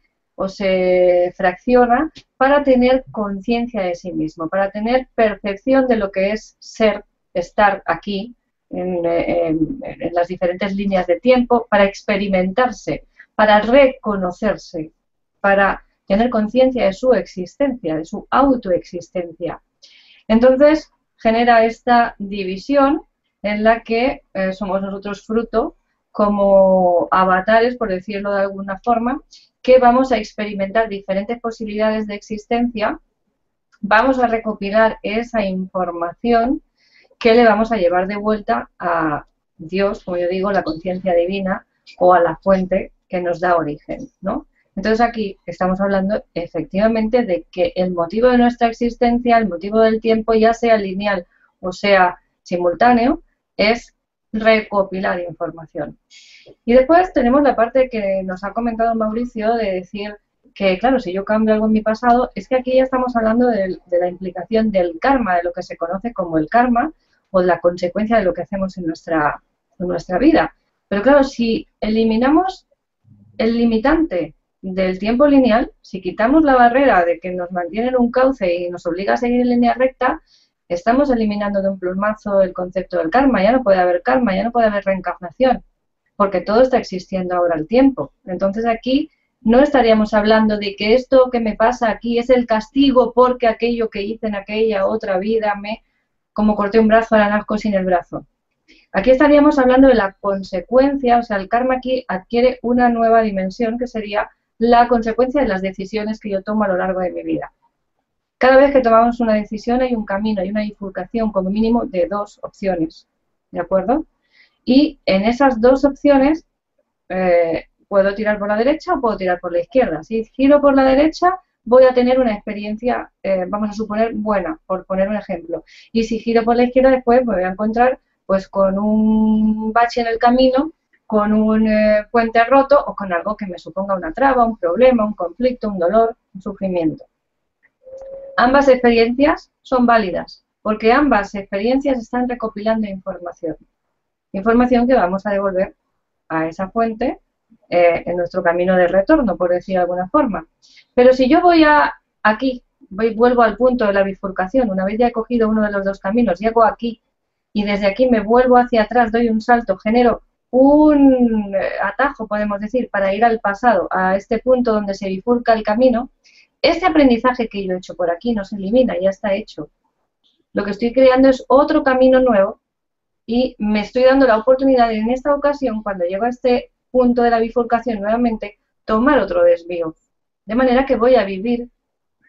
fracciona para tener conciencia de sí mismo, para tener percepción de lo que es ser, estar aquí en las diferentes líneas de tiempo, para experimentarse, para reconocerse, para tener conciencia de su existencia, de su autoexistencia. Entonces genera esta división en la que somos nosotros fruto como avatares, por decirlo de alguna forma, que vamos a experimentar diferentes posibilidades de existencia, vamos a recopilar esa información que le vamos a llevar de vuelta a Dios, como yo digo, la conciencia divina, o a la fuente que nos da origen, ¿no? Entonces aquí estamos hablando efectivamente de que el motivo de nuestra existencia, el motivo del tiempo, ya sea lineal o sea simultáneo, es recopilar información. Y después tenemos la parte que nos ha comentado Mauricio de decir que, claro, si yo cambio algo en mi pasado, es que aquí ya estamos hablando de la implicación del karma, de lo que se conoce como el karma, o de la consecuencia de lo que hacemos en nuestra vida. Pero claro, si eliminamos el limitante del tiempo lineal, si quitamos la barrera de que nos mantiene en un cauce y nos obliga a seguir en línea recta, estamos eliminando de un plumazo el concepto del karma. Ya no puede haber karma, ya no puede haber reencarnación. porque todo está existiendo ahora al tiempo. Entonces aquí no estaríamos hablando de que esto que me pasa aquí es el castigo porque aquello que hice en aquella otra vida como corté un brazo, ahora nazco sin el brazo. Aquí estaríamos hablando de la consecuencia, o sea, el karma aquí adquiere una nueva dimensión que sería la consecuencia de las decisiones que yo tomo a lo largo de mi vida. Cada vez que tomamos una decisión hay un camino, hay una bifurcación como mínimo de 2 opciones, ¿de acuerdo? Y en esas 2 opciones puedo tirar por la derecha o puedo tirar por la izquierda. Si giro por la derecha voy a tener una experiencia, vamos a suponer, buena, por poner un ejemplo. Y si giro por la izquierda después me voy a encontrar pues con un bache en el camino, con un puente roto o con algo que me suponga una traba, un problema, un conflicto, un dolor, un sufrimiento. Ambas experiencias son válidas, porque ambas experiencias están recopilando información. Información que vamos a devolver a esa fuente en nuestro camino de retorno, por decir de alguna forma. Pero si yo voy aquí, vuelvo al punto de la bifurcación, una vez ya he cogido uno de los 2 caminos, llego aquí y desde aquí me vuelvo hacia atrás, doy un salto, genero un atajo, podemos decir, para ir al pasado, a este punto donde se bifurca el camino, este aprendizaje que yo he hecho por aquí no se elimina, ya está hecho. Lo que estoy creando es otro camino nuevo y me estoy dando la oportunidad de, en esta ocasión, cuando llego a este punto de la bifurcación nuevamente, tomar otro desvío. De manera que voy a vivir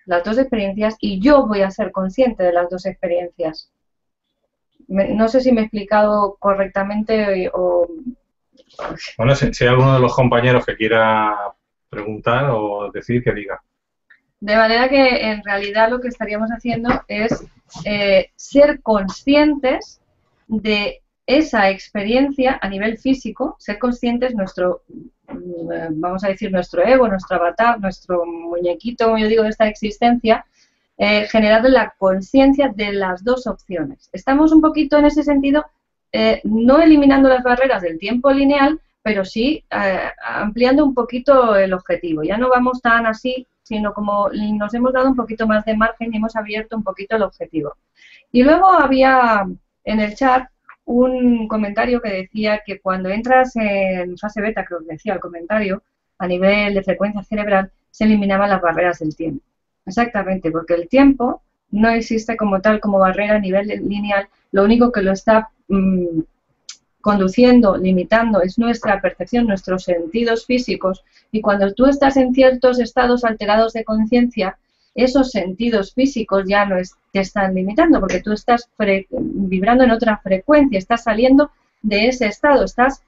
las 2 experiencias y yo voy a ser consciente de las 2 experiencias. No sé si me he explicado correctamente o... Bueno, si hay alguno de los compañeros que quiera preguntar o decir, que diga. De manera que en realidad lo que estaríamos haciendo es ser conscientes de esa experiencia a nivel físico, ser conscientes vamos a decir, nuestro ego, nuestro avatar, nuestro muñequito, como yo digo, de esta existencia, generar la conciencia de las 2 opciones. Estamos un poquito en ese sentido, no eliminando las barreras del tiempo lineal, pero sí ampliando un poquito el objetivo. Ya no vamos tan así, sino como nos hemos dado un poquito más de margen y hemos abierto un poquito el objetivo. Y luego había en el chat un comentario que decía que cuando entras en fase beta, creo que decía el comentario, a nivel de frecuencia cerebral, se eliminaban las barreras del tiempo. Exactamente, porque el tiempo no existe como tal, como barrera a nivel lineal, lo único que lo está conduciendo, limitando, es nuestra percepción, nuestros sentidos físicos, y cuando tú estás en ciertos estados alterados de conciencia, esos sentidos físicos ya no te están limitando, porque tú estás vibrando en otra frecuencia, estás saliendo de ese estado, estás,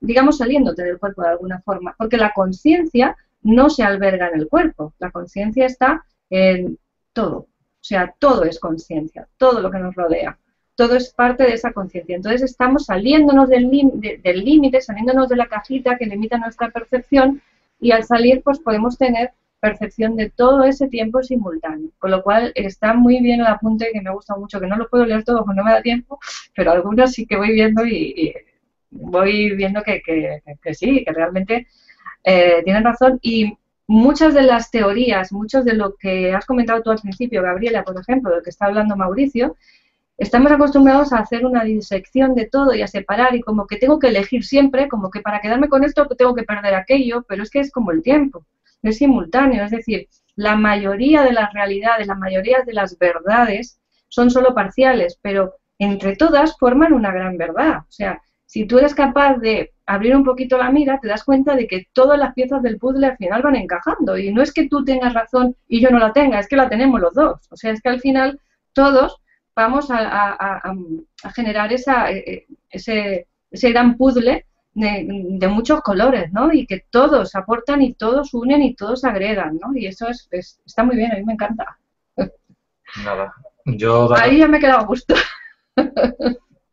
digamos, saliéndote del cuerpo de alguna forma, porque la conciencia no se alberga en el cuerpo, la conciencia está en todo, o sea, todo es conciencia, todo lo que nos rodea, todo es parte de esa conciencia. Entonces estamos saliéndonos del límite, saliéndonos de la cajita que limita nuestra percepción, y al salir pues podemos tener percepción de todo ese tiempo simultáneo, con lo cual está muy bien el apunte, que me gusta mucho, que no lo puedo leer todo porque no me da tiempo, pero algunos sí que voy viendo y voy viendo que sí, que realmente tienen razón. Y muchas de las teorías, muchos de lo que has comentado tú al principio, Gabriela, por ejemplo, de lo que está hablando Mauricio, estamos acostumbrados a hacer una disección de todo y a separar, y como que tengo que elegir siempre, como que para quedarme con esto tengo que perder aquello, pero es que es como el tiempo, es simultáneo, es decir, la mayoría de las realidades, la mayoría de las verdades son solo parciales, pero entre todas forman una gran verdad. O sea, si tú eres capaz de abrir un poquito la mira, te das cuenta de que todas las piezas del puzzle al final van encajando, y no es que tú tengas razón y yo no la tenga, es que la tenemos los dos. O sea, es que al final todos vamos a generar ese gran puzzle de muchos colores, ¿no? Y que todos aportan y todos unen y todos agregan, ¿no? Y eso está muy bien, a mí me encanta. Nada, ahí ya me he quedado a gusto.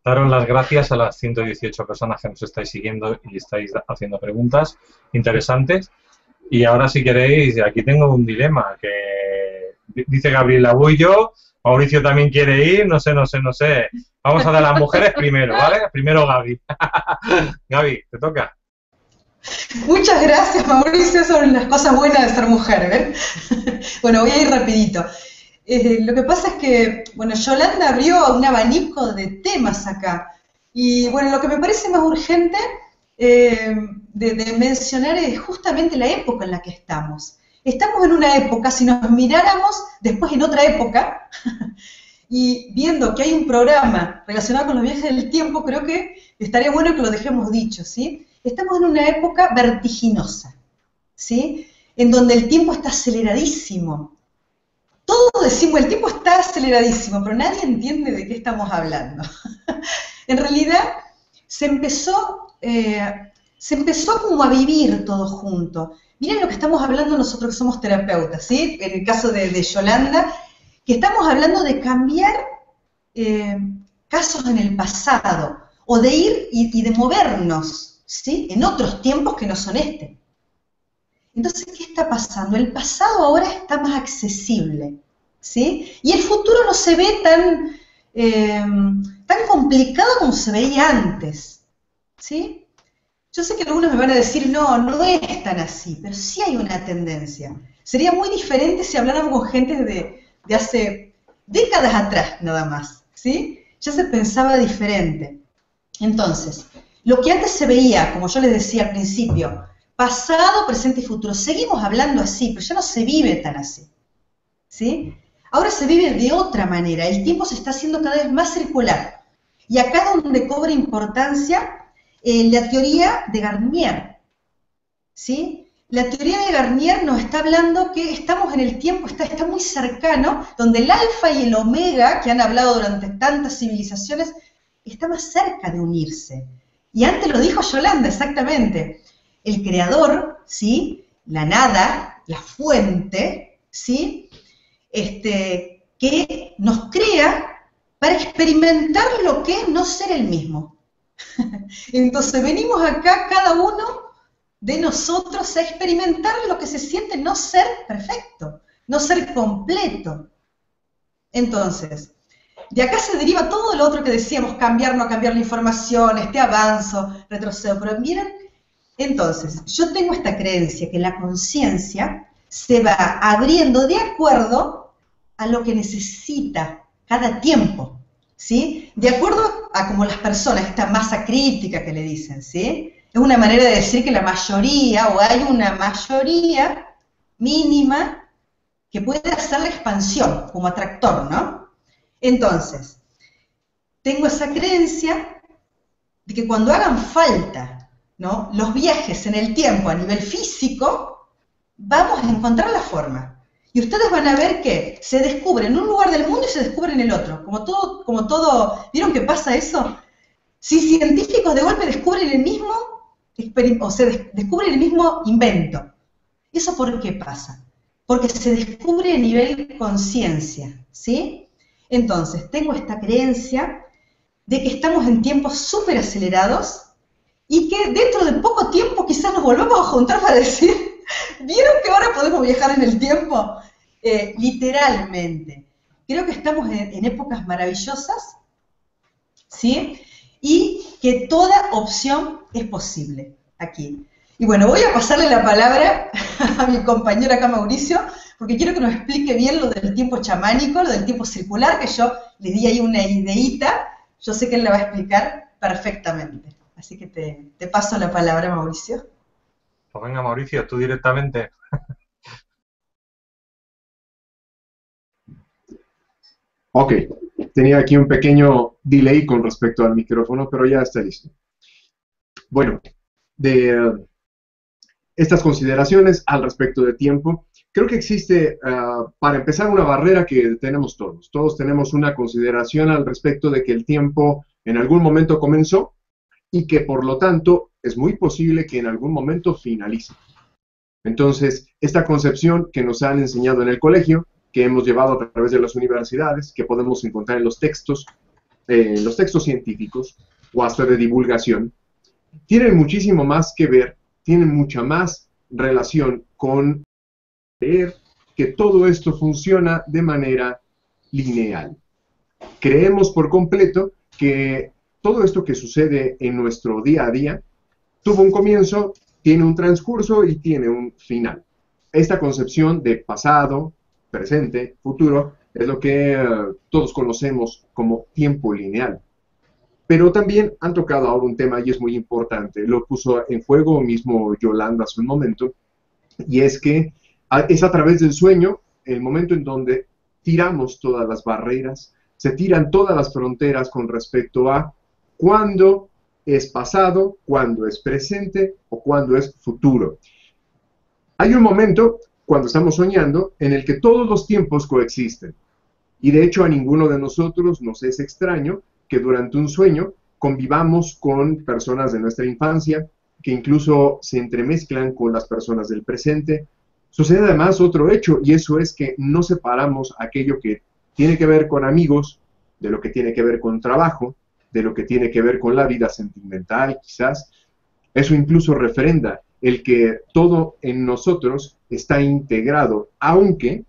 Daros las gracias a las 118 personas que nos estáis siguiendo y estáis haciendo preguntas interesantes. Y ahora, si queréis, aquí tengo un dilema, que dice Gabriela, voy yo, Mauricio también quiere ir, no sé. Vamos a dar a las mujeres primero, ¿vale? Primero Gaby. Gaby, te toca. Muchas gracias, Mauricio, son las cosas buenas de ser mujer, ¿ven? Bueno, voy a ir rapidito. Lo que pasa es que, bueno, Yolanda abrió un abanico de temas acá. Y bueno, lo que me parece más urgente de mencionar justamente la época en la que estamos. Estamos en una época, si nos miráramos después en otra época, y viendo que hay un programa relacionado con los viajes del tiempo, creo que estaría bueno que lo dejemos dicho, ¿sí? Estamos en una época vertiginosa, ¿sí? En donde el tiempo está aceleradísimo. Todos decimos, el tiempo está aceleradísimo, pero nadie entiende de qué estamos hablando. En realidad, se empezó como a vivir todo junto. Miren lo que estamos hablando nosotros que somos terapeutas, ¿sí? En el caso de Yolanda, que estamos hablando de cambiar casos en el pasado, o de ir y de movernos, ¿sí? En otros tiempos que no son este. Entonces, ¿qué está pasando? El pasado ahora está más accesible, ¿sí? Y el futuro no se ve tan complicado como se veía antes, ¿sí? Yo sé que algunos me van a decir, no, no es tan así, pero sí hay una tendencia. Sería muy diferente si habláramos con gente de hace décadas atrás, nada más, ¿sí? Ya se pensaba diferente. Entonces, lo que antes se veía, como yo les decía al principio, pasado, presente y futuro, seguimos hablando así, pero ya no se vive tan así, ¿sí? Ahora se vive de otra manera, el tiempo se está haciendo cada vez más circular. Y acá es donde cobra importancia la teoría de Garnier, ¿sí? La teoría de Garnier nos está hablando que estamos en el tiempo, está muy cercano, donde el alfa y el omega, que han hablado durante tantas civilizaciones, está más cerca de unirse. Y antes lo dijo Yolanda, exactamente. El creador, ¿sí? La nada, la fuente, ¿sí? Que nos crea para experimentar lo que es no ser el mismo. Entonces venimos acá cada uno de nosotros a experimentar lo que se siente no ser perfecto, no ser completo. Entonces, de acá se deriva todo lo otro que decíamos, cambiar, no cambiar la información, avanzo, retrocedo, pero miren, entonces, yo tengo esta creencia que la conciencia se va abriendo de acuerdo a lo que necesita cada tiempo, ¿sí? De acuerdo a como las personas, esta masa crítica que le dicen, ¿sí? Es una manera de decir que la mayoría, o hay una mayoría mínima que puede hacer la expansión como atractor, ¿no? Entonces, tengo esa creencia de que cuando hagan falta, ¿no?, los viajes en el tiempo a nivel físico, vamos a encontrar la forma. Y ustedes van a ver que se descubre en un lugar del mundo y se descubre en el otro. Como todo, ¿vieron que pasa eso? Si científicos de golpe descubren el mismo, descubren el mismo invento. ¿Eso por qué pasa? Porque se descubre a nivel conciencia, ¿sí? Entonces, tengo esta creencia de que estamos en tiempos súper acelerados y que dentro de poco tiempo quizás nos volvamos a juntar para decir, ¿vieron que ahora podemos viajar en el tiempo? Literalmente. Creo que estamos en épocas maravillosas, ¿sí? Y que toda opción es posible aquí. Y bueno, voy a pasarle la palabra a mi compañero acá, Mauricio, porque quiero que nos explique bien lo del tiempo chamánico, lo del tiempo circular, que yo le di ahí una ideita, yo sé que él la va a explicar perfectamente. Así que te paso la palabra, Mauricio. Pues venga, Mauricio, tú directamente. Ok, tenía aquí un pequeño delay con respecto al micrófono, pero ya está listo. Bueno, de estas consideraciones al respecto de tiempo, creo que existe, para empezar, una barrera que tenemos todos. Todos tenemos una consideración al respecto de que el tiempo en algún momento comenzó y que, por lo tanto, es muy posible que en algún momento finalice. Entonces, esta concepción que nos han enseñado en el colegio, que hemos llevado a través de las universidades, que podemos encontrar en los textos científicos o hasta de divulgación, tienen muchísimo más que ver, tienen mucha más relación con creer que todo esto funciona de manera lineal. Creemos por completo que todo esto que sucede en nuestro día a día tuvo un comienzo, tiene un transcurso y tiene un final. Esta concepción de pasado, presente, futuro, es lo que todos conocemos como tiempo lineal. Pero también han tocado ahora un tema y es muy importante, lo puso en juego mismo Yolanda hace un momento, y es que es a través del sueño el momento en donde tiramos todas las barreras, se tiran todas las fronteras con respecto a cuándo es pasado, cuándo es presente o cuándo es futuro. Hay un momento, cuando estamos soñando, en el que todos los tiempos coexisten. Y de hecho a ninguno de nosotros nos es extraño que durante un sueño convivamos con personas de nuestra infancia, que incluso se entremezclan con las personas del presente. Sucede además otro hecho, y eso es que no separamos aquello que tiene que ver con amigos, de lo que tiene que ver con trabajo, de lo que tiene que ver con la vida sentimental, quizás. Eso incluso refrenda el que todo en nosotros está integrado, aunque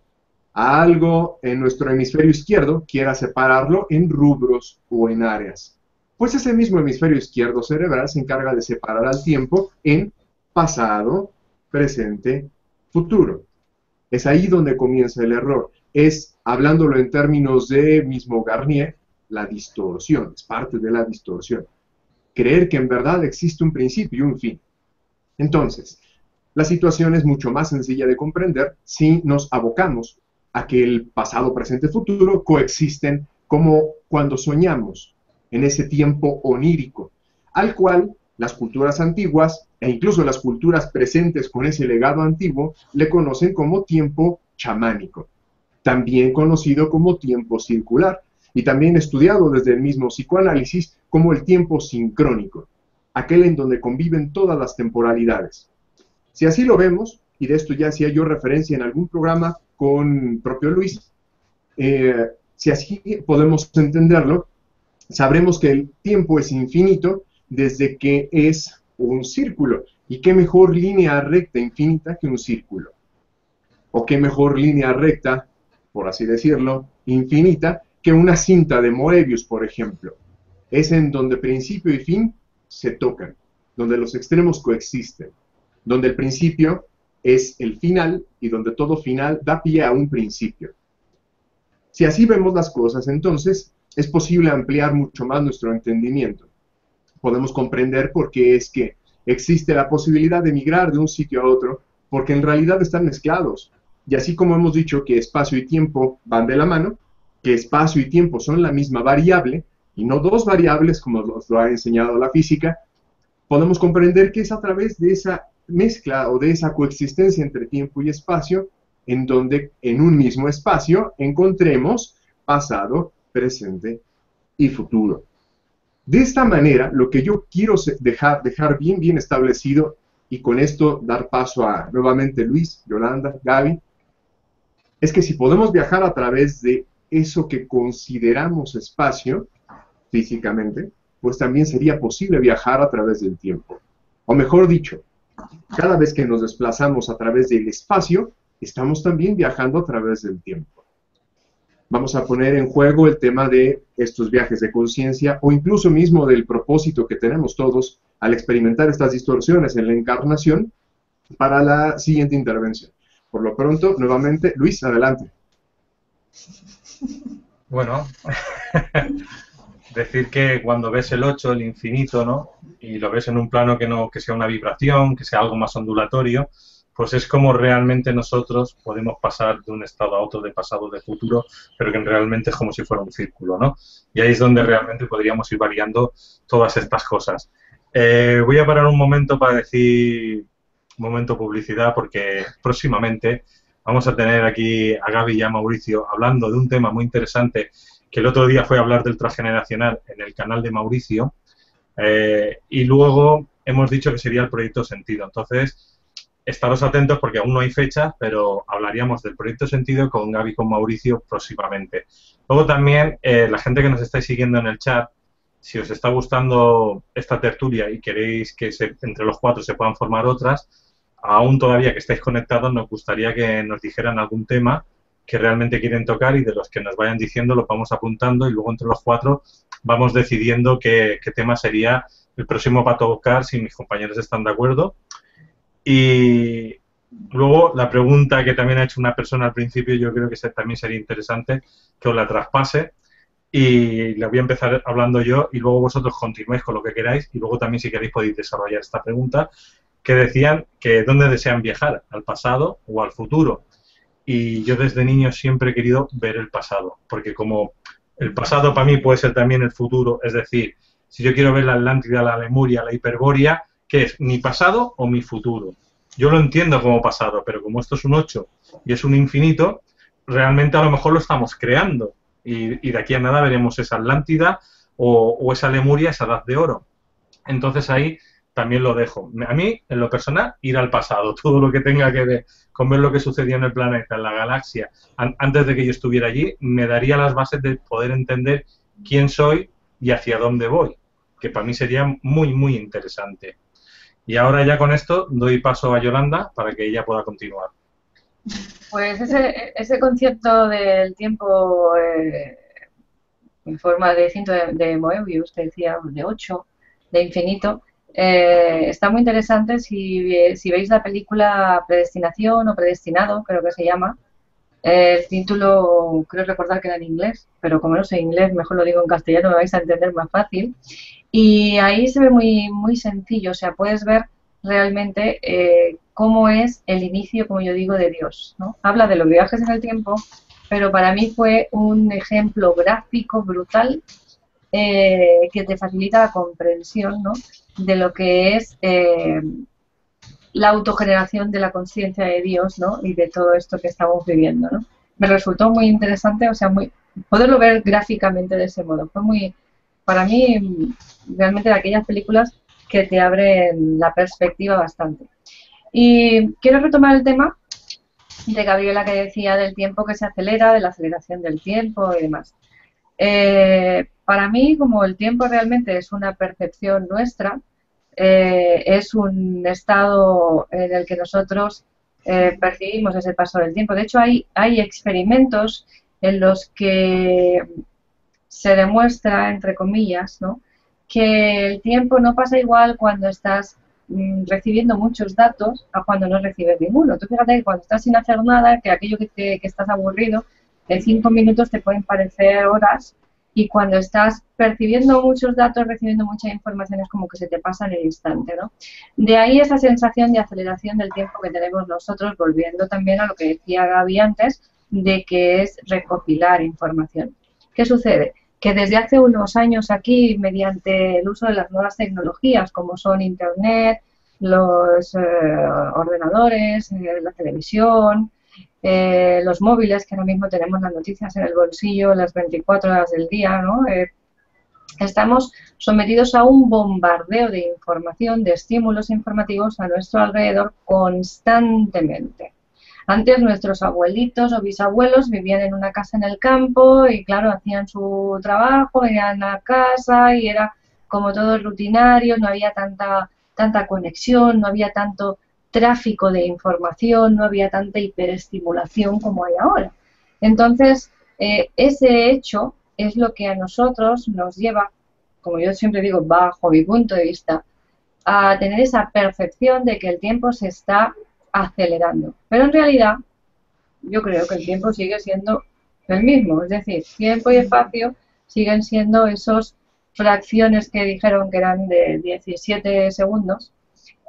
a algo en nuestro hemisferio izquierdo quiera separarlo en rubros o en áreas. Pues ese mismo hemisferio izquierdo cerebral se encarga de separar al tiempo en pasado, presente, futuro. Es ahí donde comienza el error. Es, hablándolo en términos de mismo Garnier, la distorsión, es parte de la distorsión. Creer que en verdad existe un principio y un fin. Entonces, la situación es mucho más sencilla de comprender si nos abocamos a que el pasado, presente, futuro coexisten como cuando soñamos en ese tiempo onírico, al cual las culturas antiguas e incluso las culturas presentes con ese legado antiguo le conocen como tiempo chamánico, también conocido como tiempo circular y también estudiado desde el mismo psicoanálisis como el tiempo sincrónico, aquel en donde conviven todas las temporalidades. Si así lo vemos, y de esto ya hacía yo referencia en algún programa con propio Luis, si así podemos entenderlo, sabremos que el tiempo es infinito desde que es un círculo. ¿Y qué mejor línea recta infinita que un círculo? ¿O qué mejor línea recta, por así decirlo, infinita, que una cinta de Moebius, por ejemplo? Es en donde principio y fin se tocan, donde los extremos coexisten, donde el principio es el final y donde todo final da pie a un principio. Si así vemos las cosas, entonces es posible ampliar mucho más nuestro entendimiento. Podemos comprender por qué es que existe la posibilidad de migrar de un sitio a otro, porque en realidad están mezclados. Y así como hemos dicho que espacio y tiempo van de la mano, que espacio y tiempo son la misma variable, y no dos variables como nos lo ha enseñado la física, podemos comprender que es a través de esa mezcla o de esa coexistencia entre tiempo y espacio, en donde en un mismo espacio encontremos pasado, presente y futuro. De esta manera, lo que yo quiero dejar bien establecido, y con esto dar paso a nuevamente Luis, Yolanda, Gaby, es que si podemos viajar a través de eso que consideramos espacio, físicamente, pues también sería posible viajar a través del tiempo. O mejor dicho, cada vez que nos desplazamos a través del espacio, estamos también viajando a través del tiempo. Vamos a poner en juego el tema de estos viajes de conciencia o incluso mismo del propósito que tenemos todos al experimentar estas distorsiones en la encarnación para la siguiente intervención. Por lo pronto, nuevamente, Luis, adelante. Bueno, decir que cuando ves el 8, el infinito, ¿no? Y lo ves en un plano que sea una vibración, que sea algo más ondulatorio, pues es como realmente nosotros podemos pasar de un estado a otro, de pasado, de futuro, pero que realmente es como si fuera un círculo, ¿no? Y ahí es donde realmente podríamos ir variando todas estas cosas. Voy a parar un momento para decir, un momento publicidad, porque próximamente vamos a tener aquí a Gaby y a Mauricio hablando de un tema muy interesante que el otro día fue hablar del transgeneracional en el canal de Mauricio, y luego hemos dicho que sería el proyecto Sentido. Entonces, estaros atentos porque aún no hay fecha, pero hablaríamos del proyecto Sentido con Gaby y con Mauricio próximamente. Luego también, la gente que nos estáis siguiendo en el chat, si os está gustando esta tertulia y queréis que entre los 4 se puedan formar otras, aún todavía que estáis conectados, nos gustaría que nos dijeran algún tema que realmente quieren tocar y de los que nos vayan diciendo los vamos apuntando y luego entre los 4 vamos decidiendo qué tema sería el próximo para tocar si mis compañeros están de acuerdo. Y luego la pregunta que también ha hecho una persona al principio, yo creo que también sería interesante que os la traspase y le voy a empezar hablando yo y luego vosotros continuéis con lo que queráis y luego también si queréis podéis desarrollar esta pregunta, que decían que dónde desean viajar, al pasado o al futuro. Y yo desde niño siempre he querido ver el pasado, porque como el pasado para mí puede ser también el futuro, es decir, si yo quiero ver la Atlántida, la Lemuria, la Hiperbórea, ¿qué es? ¿Mi pasado o mi futuro? Yo lo entiendo como pasado, pero como esto es un 8 y es un infinito, realmente a lo mejor lo estamos creando. Y de aquí a nada veremos esa Atlántida o esa Lemuria, esa edad de oro. Entonces ahí también lo dejo. A mí, en lo personal, ir al pasado. Todo lo que tenga que ver con ver lo que sucedió en el planeta, en la galaxia, antes de que yo estuviera allí, me daría las bases de poder entender quién soy y hacia dónde voy, que para mí sería muy, muy interesante. Y ahora ya con esto doy paso a Yolanda para que ella pueda continuar. Pues ese concepto del tiempo en forma de cinto de Moebius, que decía, de 8, de infinito, está muy interesante si veis la película Predestinación o Predestinado, creo que se llama. El título, creo recordar que era en inglés, pero como no sé inglés, mejor lo digo en castellano, me vais a entender más fácil. Y ahí se ve muy, muy sencillo, o sea, puedes ver realmente cómo es el inicio, como yo digo, de Dios, ¿no? Habla de los viajes en el tiempo, pero para mí fue un ejemplo gráfico brutal que te facilita la comprensión, ¿no?, de lo que es la autogeneración de la conciencia de Dios, ¿no?, y de todo esto que estamos viviendo, ¿no? Me resultó muy interesante, o sea, poderlo ver gráficamente de ese modo. Fue muy, para mí, realmente de aquellas películas que te abren la perspectiva bastante. Y quiero retomar el tema de Gabriela, que decía del tiempo que se acelera, de la aceleración del tiempo y demás. Para mí, como el tiempo realmente es una percepción nuestra, es un estado en el que nosotros percibimos ese paso del tiempo. De hecho, hay experimentos en los que se demuestra, entre comillas, ¿no?, que el tiempo no pasa igual cuando estás recibiendo muchos datos a cuando no recibes ninguno. Tú fíjate que cuando estás sin hacer nada, que aquello que estás aburrido, en 5 minutos te pueden parecer horas, y cuando estás percibiendo muchos datos, recibiendo mucha información, es como que se te pasa en el instante, ¿no? De ahí esa sensación de aceleración del tiempo que tenemos nosotros, volviendo también a lo que decía Gaby antes, de que es recopilar información. ¿Qué sucede? Que desde hace unos años aquí, mediante el uso de las nuevas tecnologías, como son Internet, los ordenadores, la televisión, los móviles, que ahora mismo tenemos las noticias en el bolsillo las 24 horas del día, ¿no? Estamos sometidos a un bombardeo de información, de estímulos informativos a nuestro alrededor constantemente. Antes nuestros abuelitos o bisabuelos vivían en una casa en el campo y, claro, hacían su trabajo, iban a casa y era como todo rutinario, no había tanta conexión, no había tanto tráfico de información, no había tanta hiperestimulación como hay ahora. Entonces, ese hecho es lo que a nosotros nos lleva, como yo siempre digo, bajo mi punto de vista, a tener esa percepción de que el tiempo se está acelerando. Pero en realidad, yo creo que el tiempo sigue siendo el mismo. Es decir, tiempo y espacio siguen siendo esas fracciones que dijeron que eran de 17 segundos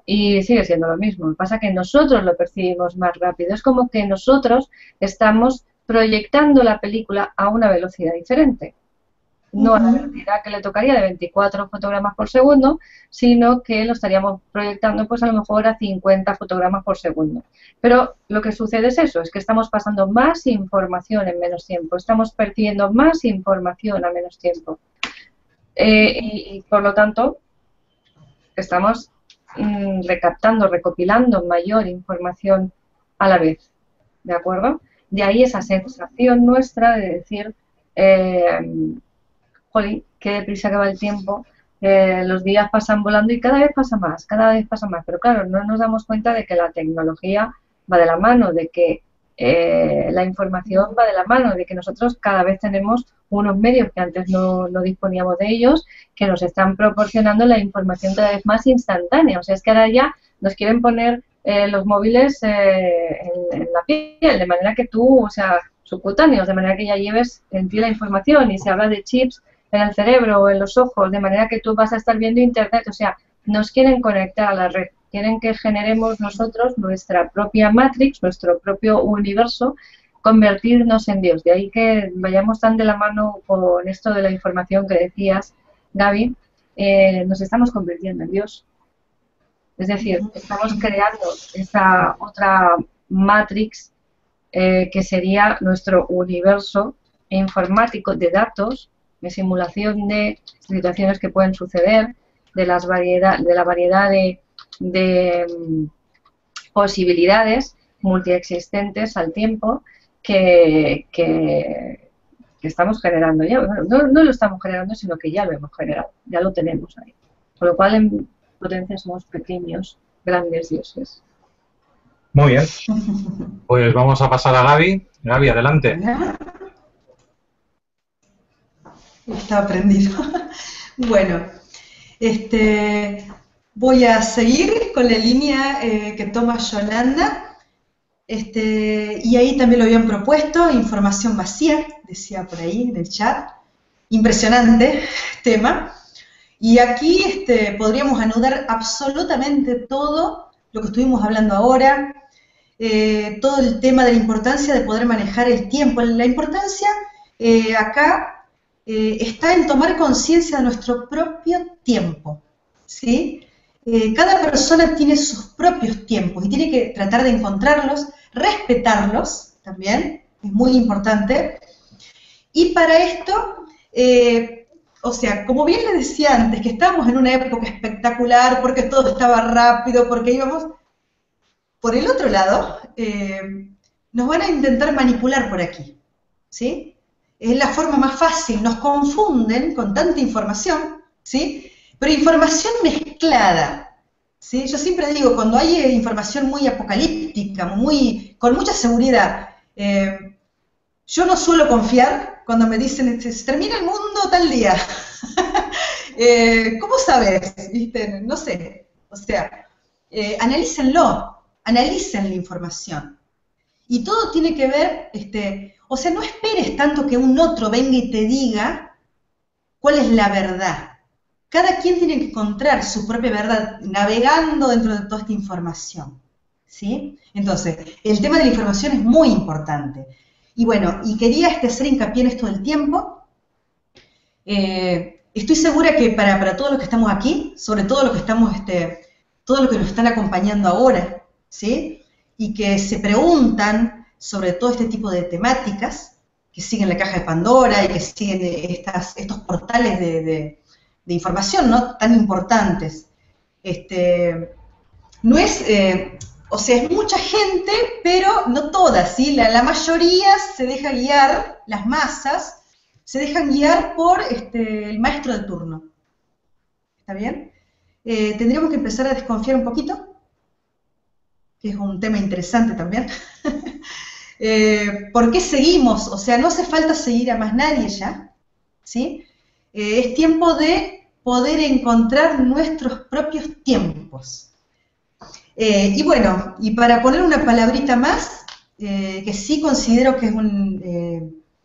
y sigue siendo lo mismo. Lo que pasa es que nosotros lo percibimos más rápido. Es como que nosotros estamos proyectando la película a una velocidad diferente. No a la velocidad que le tocaría de 24 fotogramas por segundo, sino que lo estaríamos proyectando pues a lo mejor a 50 fotogramas por segundo. Pero lo que sucede es eso, es que estamos pasando más información en menos tiempo, estamos percibiendo más información a menos tiempo. Y por lo tanto, estamos recaptando, recopilando mayor información a la vez, ¿de acuerdo? De ahí esa sensación nuestra de decir, jolín, qué deprisa que va el tiempo, los días pasan volando y cada vez pasa más, pero claro, no nos damos cuenta de que la tecnología va de la mano, de que la información va de la mano, de que nosotros cada vez tenemos unos medios que antes no disponíamos de ellos, que nos están proporcionando la información cada vez más instantánea. O sea, es que ahora ya nos quieren poner los móviles en la piel, de manera que tú, o sea, subcutáneos, de manera que ya lleves en ti la información, y se habla de chips en el cerebro o en los ojos, de manera que tú vas a estar viendo internet, o sea, nos quieren conectar a la red, quieren que generemos nosotros nuestra propia matrix, nuestro propio universo, convertirnos en Dios. De ahí que vayamos tan de la mano con esto de la información que decías, Gaby, nos estamos convirtiendo en Dios. Es decir, estamos creando esa otra matrix que sería nuestro universo informático de datos, de simulación de situaciones que pueden suceder, de la variedad de posibilidades multiexistentes al tiempo que estamos generando ya. No lo estamos generando, sino que ya lo hemos generado, ya lo tenemos ahí. Con lo cual, en potencia somos pequeños, grandes dioses. Muy bien. Pues vamos a pasar a Gaby. Gaby, adelante. Está prendido. Bueno, voy a seguir con la línea que toma Yolanda. Y ahí también lo habían propuesto, información vacía, decía por ahí en el chat. Impresionante tema. Y aquí podríamos anudar absolutamente todo lo que estuvimos hablando ahora, todo el tema de la importancia de poder manejar el tiempo. La importancia acá está en tomar conciencia de nuestro propio tiempo, ¿sí? Cada persona tiene sus propios tiempos y tiene que tratar de encontrarlos, respetarlos también, es muy importante. Y para esto, o sea, como bien les decía antes, que estábamos en una época espectacular, porque todo estaba rápido, porque íbamos... Por el otro lado, nos van a intentar manipular por aquí, ¿sí? Es la forma más fácil, nos confunden con tanta información, ¿sí? Pero información mezclada, ¿sí? Yo siempre digo, cuando hay información muy apocalíptica, con mucha seguridad, yo no suelo confiar cuando me dicen, se termina el mundo tal día. ¿Cómo sabes? ¿Viste? No sé. O sea, analícenlo, analicen la información. Y todo tiene que ver, o sea, no esperes tanto que un otro venga y te diga cuál es la verdad. Cada quien tiene que encontrar su propia verdad navegando dentro de toda esta información, ¿sí? Entonces, el tema de la información es muy importante. Y bueno, y quería hacer hincapié en esto del tiempo. Estoy segura que para todos los que estamos aquí, sobre todo los que estamos, todos los que nos están acompañando ahora, ¿sí? Y que se preguntan sobre todo este tipo de temáticas, que siguen la caja de Pandora y que siguen estos portales de información, ¿no? Tan importantes. No es, o sea, es mucha gente, pero no toda, ¿sí? La mayoría se deja guiar, las masas, se dejan guiar por el maestro de turno. ¿Está bien? Tendríamos que empezar a desconfiar un poquito, que es un tema interesante también. ¿Por qué seguimos? O sea, no hace falta seguir a más nadie ya, ¿sí? Es tiempo de poder encontrar nuestros propios tiempos. Y bueno, y para poner una palabrita más, que sí considero que es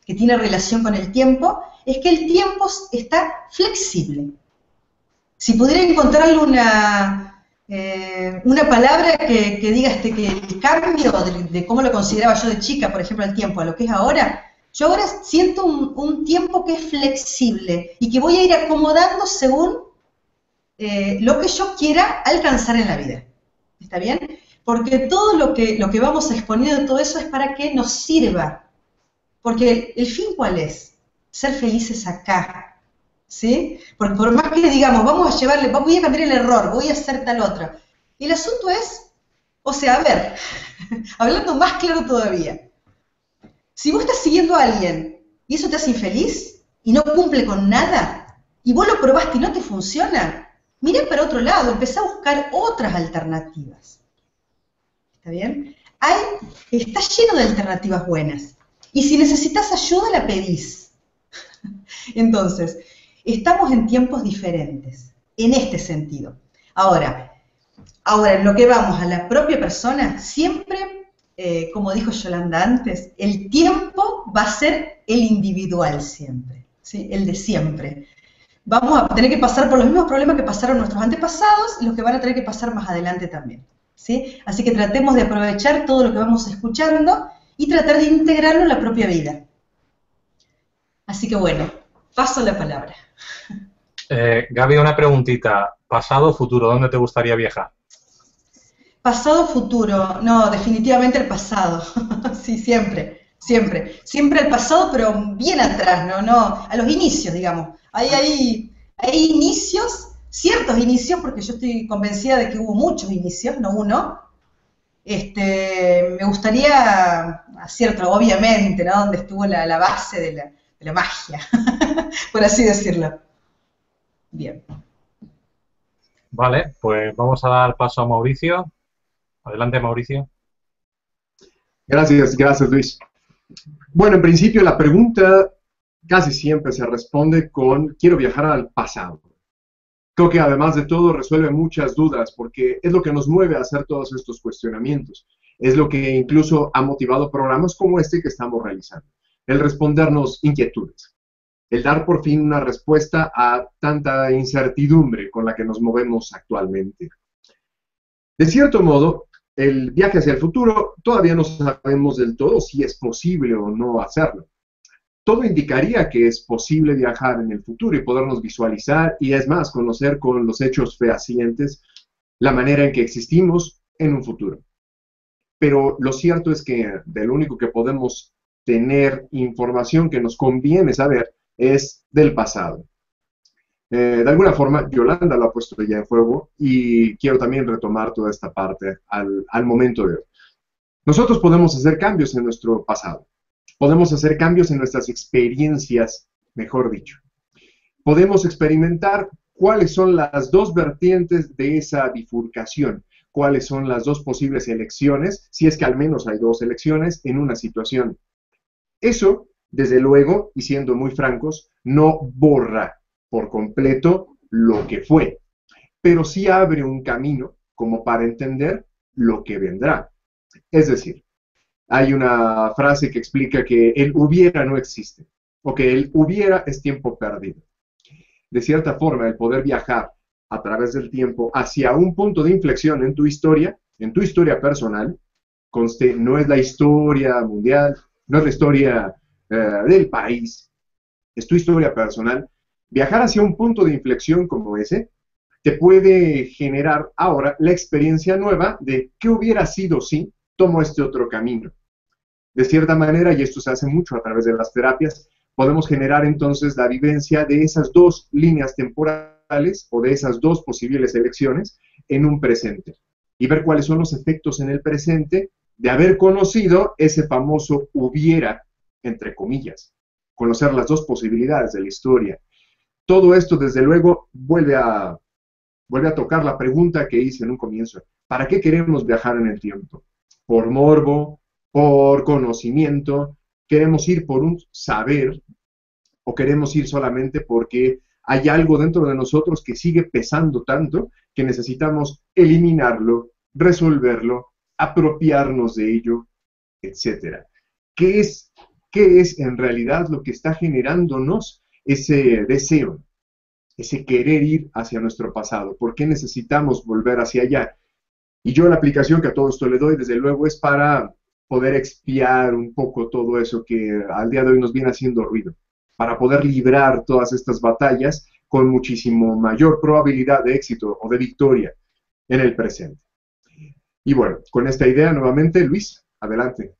que tiene relación con el tiempo, es que el tiempo está flexible. Si pudiera encontrarle una palabra que diga que el cambio de cómo lo consideraba yo de chica, por ejemplo, el tiempo, a lo que es ahora, yo ahora siento un tiempo que es flexible y que voy a ir acomodando según lo que yo quiera alcanzar en la vida. ¿Está bien? Porque todo lo que vamos exponiendo de todo eso es para que nos sirva. Porque el fin, ¿cuál es? Ser felices acá. ¿Sí? Porque por más que digamos, vamos a llevarle, voy a cambiar el error, voy a hacer tal otra. El asunto es, o sea, a ver, hablando más claro todavía, si vos estás siguiendo a alguien y eso te hace infeliz y no cumple con nada, y vos lo probaste y no te funciona, mirá para otro lado, empezá a buscar otras alternativas. ¿Está bien? Está lleno de alternativas buenas. Y si necesitas ayuda, la pedís. Entonces, estamos en tiempos diferentes, en este sentido. Ahora, en lo que vamos a la propia persona, siempre, como dijo Yolanda antes, el tiempo va a ser el individual siempre, ¿sí? El de siempre. Vamos a tener que pasar por los mismos problemas que pasaron nuestros antepasados y los que van a tener que pasar más adelante también, ¿sí? Así que tratemos de aprovechar todo lo que vamos escuchando y tratar de integrarlo en la propia vida. Así que bueno, paso la palabra. Gaby, una preguntita. ¿Pasado o futuro? ¿Dónde te gustaría viajar? Pasado, futuro. No, definitivamente el pasado. Sí, siempre, siempre. Siempre el pasado, pero bien atrás, ¿no? A los inicios, digamos. Hay inicios, ciertos inicios, porque yo estoy convencida de que hubo muchos inicios, no uno. Me gustaría, obviamente, ¿no? Donde estuvo la base de la magia, por así decirlo. Bien. Vale, pues vamos a dar paso a Mauricio. Adelante, Mauricio. Gracias, gracias, Luis. Bueno, en principio la pregunta casi siempre se responde con quiero viajar al pasado. Creo que además de todo resuelve muchas dudas porque es lo que nos mueve a hacer todos estos cuestionamientos. Es lo que incluso ha motivado programas como este que estamos realizando. El respondernos inquietudes. El dar por fin una respuesta a tanta incertidumbre con la que nos movemos actualmente. De cierto modo, el viaje hacia el futuro todavía no sabemos del todo si es posible o no hacerlo. Todo indicaría que es posible viajar en el futuro y podernos visualizar y es más, conocer con los hechos fehacientes la manera en que existimos en un futuro. Pero lo cierto es que de lo único que podemos tener información que nos conviene saber es del pasado. De alguna forma, Yolanda lo ha puesto ya en juego y quiero también retomar toda esta parte al momento de hoy. Nosotros podemos hacer cambios en nuestro pasado. Podemos hacer cambios en nuestras experiencias, mejor dicho. Podemos experimentar cuáles son las dos vertientes de esa bifurcación, cuáles son las dos posibles elecciones, si es que al menos hay dos elecciones en una situación. Eso, desde luego, y siendo muy francos, no borra por completo lo que fue, pero sí abre un camino como para entender lo que vendrá. Es decir, hay una frase que explica que el hubiera no existe, o que el hubiera es tiempo perdido. De cierta forma, el poder viajar a través del tiempo hacia un punto de inflexión en tu historia personal, conste, no es la historia mundial, no es la historia del país, es tu historia personal. Viajar hacia un punto de inflexión como ese te puede generar ahora la experiencia nueva de qué hubiera sido si tomo este otro camino. De cierta manera, y esto se hace mucho a través de las terapias, podemos generar entonces la vivencia de esas dos líneas temporales o de esas dos posibles elecciones en un presente y ver cuáles son los efectos en el presente de haber conocido ese famoso hubiera, entre comillas, conocer las dos posibilidades de la historia. Todo esto, desde luego, vuelve a tocar la pregunta que hice en un comienzo. ¿Para qué queremos viajar en el tiempo? ¿Por morbo? ¿Por conocimiento? ¿Queremos ir por un saber? ¿O queremos ir solamente porque hay algo dentro de nosotros que sigue pesando tanto que necesitamos eliminarlo, resolverlo, apropiarnos de ello, etcétera? ¿Qué es en realidad lo que está generándonos ese deseo, ese querer ir hacia nuestro pasado? ¿Por qué necesitamos volver hacia allá? Y yo la aplicación que a todo esto le doy, desde luego, es para poder expiar un poco todo eso que al día de hoy nos viene haciendo ruido, para poder librar todas estas batallas con muchísimo mayor probabilidad de éxito o de victoria en el presente. Y bueno, con esta idea nuevamente, Luis, adelante.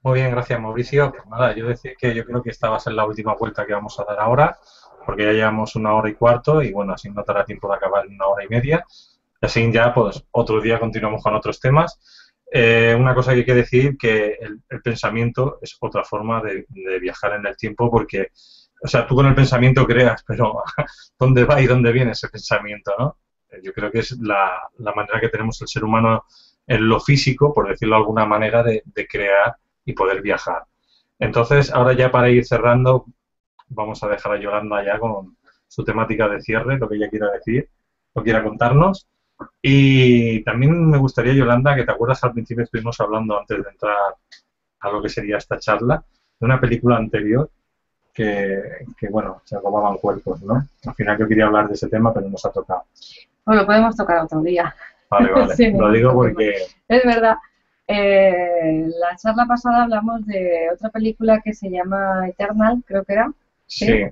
Muy bien, gracias, Mauricio. Pues nada, yo decir que yo creo que esta va a ser la última vuelta que vamos a dar ahora, porque ya llevamos 1 hora y cuarto y bueno, así no dará tiempo de acabar en 1 hora y media. Así ya, pues, otro día continuamos con otros temas. Una cosa que hay que decir, que el pensamiento es otra forma de viajar en el tiempo, porque, o sea, tú con el pensamiento creas, pero ¿dónde va y dónde viene ese pensamiento, no? Yo creo que es la manera que tenemos el ser humano en lo físico, por decirlo de alguna manera, de crear y poder viajar. Entonces, ahora ya para ir cerrando, vamos a dejar a Yolanda ya con su temática de cierre, lo que ella quiera decir, lo quiera contarnos. Y también me gustaría, Yolanda, que te acuerdas al principio estuvimos hablando antes de entrar a lo que sería esta charla, de una película anterior bueno, se robaban cuerpos, ¿no? Al final yo quería hablar de ese tema, pero nos ha tocado. Pues lo podemos tocar otro día. Vale. Sí, Lo digo porque... Es verdad. La charla pasada hablamos de otra película que se llama Eternal, creo que era. Sí.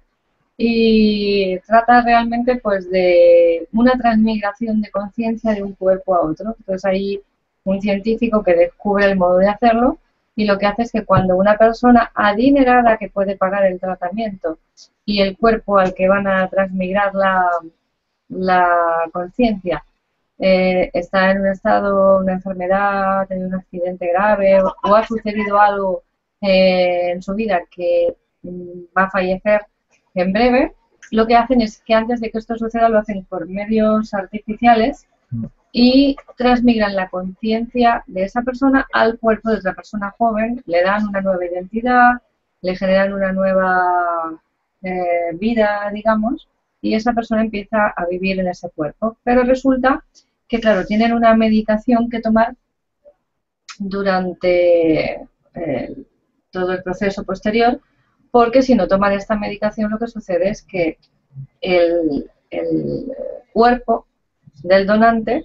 Y trata realmente pues de una transmigración de conciencia de un cuerpo a otro. Entonces hay un científico que descubre el modo de hacerlo y lo que hace es que cuando una persona adinerada que puede pagar el tratamiento y el cuerpo al que van a transmigrar la conciencia está en un estado, una enfermedad, ha tenido un accidente grave o ha sucedido algo en su vida que va a fallecer en breve, lo que hacen es que antes de que esto suceda lo hacen por medios artificiales y transmigran la conciencia de esa persona al cuerpo de otra persona joven, le dan una nueva identidad, le generan una nueva vida, digamos, y esa persona empieza a vivir en ese cuerpo. Pero resulta que, claro, tienen una medicación que tomar durante todo el proceso posterior, porque si no toman esta medicación lo que sucede es que el cuerpo del donante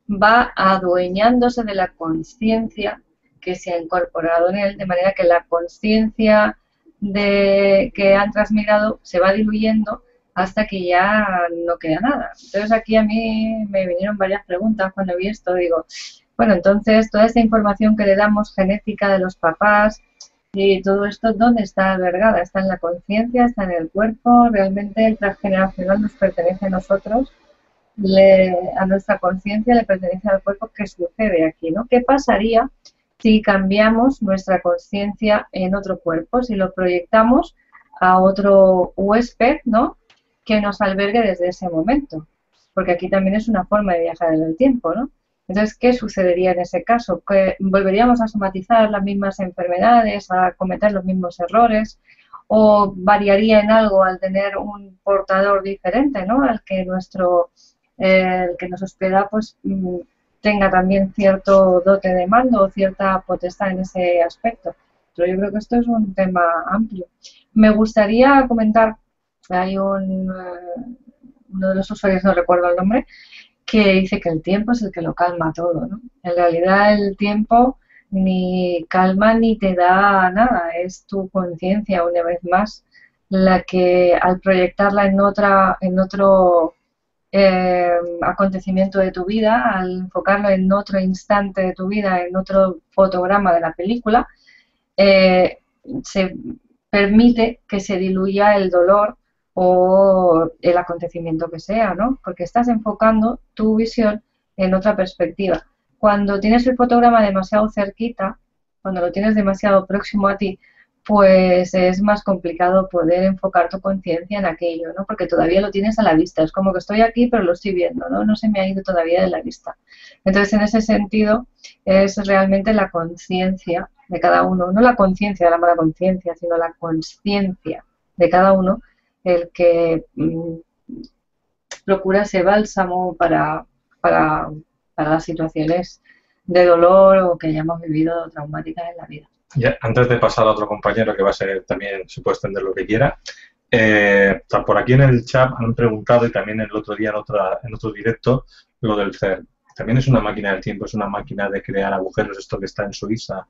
va adueñándose de la conciencia que se ha incorporado en él, de manera que la conciencia que han transmigrado se va diluyendo hasta que ya no queda nada. Entonces aquí a mí me vinieron varias preguntas cuando vi esto. Digo, bueno, entonces toda esta información que le damos genética de los papás y todo esto, ¿dónde está albergada? ¿Está en la conciencia? ¿Está en el cuerpo? ¿Realmente el transgeneracional nos pertenece a nosotros? A nuestra conciencia le pertenece al cuerpo? ¿Qué sucede aquí, no? ¿Qué pasaría si cambiamos nuestra conciencia en otro cuerpo? Si lo proyectamos a otro huésped, ¿no?, que nos albergue desde ese momento, porque aquí también es una forma de viajar en el tiempo, ¿no? Entonces, ¿qué sucedería en ese caso? ¿Que volveríamos a somatizar las mismas enfermedades, a cometer los mismos errores, o variaría en algo al tener un portador diferente, ¿no?, al que el que nos hospeda pues tenga también cierto dote de mando o cierta potestad en ese aspecto? Pero yo creo que esto es un tema amplio. Me gustaría comentar, hay uno de los usuarios, no recuerdo el nombre, que dice que el tiempo es el que lo calma todo, ¿no? En realidad el tiempo ni calma ni te da nada, es tu conciencia una vez más la que al proyectarla en otro acontecimiento de tu vida, al enfocarlo en otro instante de tu vida, en otro fotograma de la película, se permite que se diluya el dolor o el acontecimiento que sea, ¿no? Porque estás enfocando tu visión en otra perspectiva. Cuando tienes el fotograma demasiado cerquita, cuando lo tienes demasiado próximo a ti, pues es más complicado poder enfocar tu conciencia en aquello, ¿no? Porque todavía lo tienes a la vista. Es como que estoy aquí, pero lo estoy viendo, ¿no? No se me ha ido todavía de la vista. Entonces, en ese sentido, es realmente la conciencia de cada uno, no la conciencia de la mala conciencia, sino la conciencia de cada uno, el que procura ese bálsamo para las situaciones de dolor o que hayamos vivido traumáticas en la vida. Ya, antes de pasar a otro compañero que va a ser también, se puede extender lo que quiera, por aquí en el chat han preguntado, y también el otro día en otro directo, lo del CERN. También es una máquina del tiempo, es una máquina de crear agujeros, esto que está en Suiza,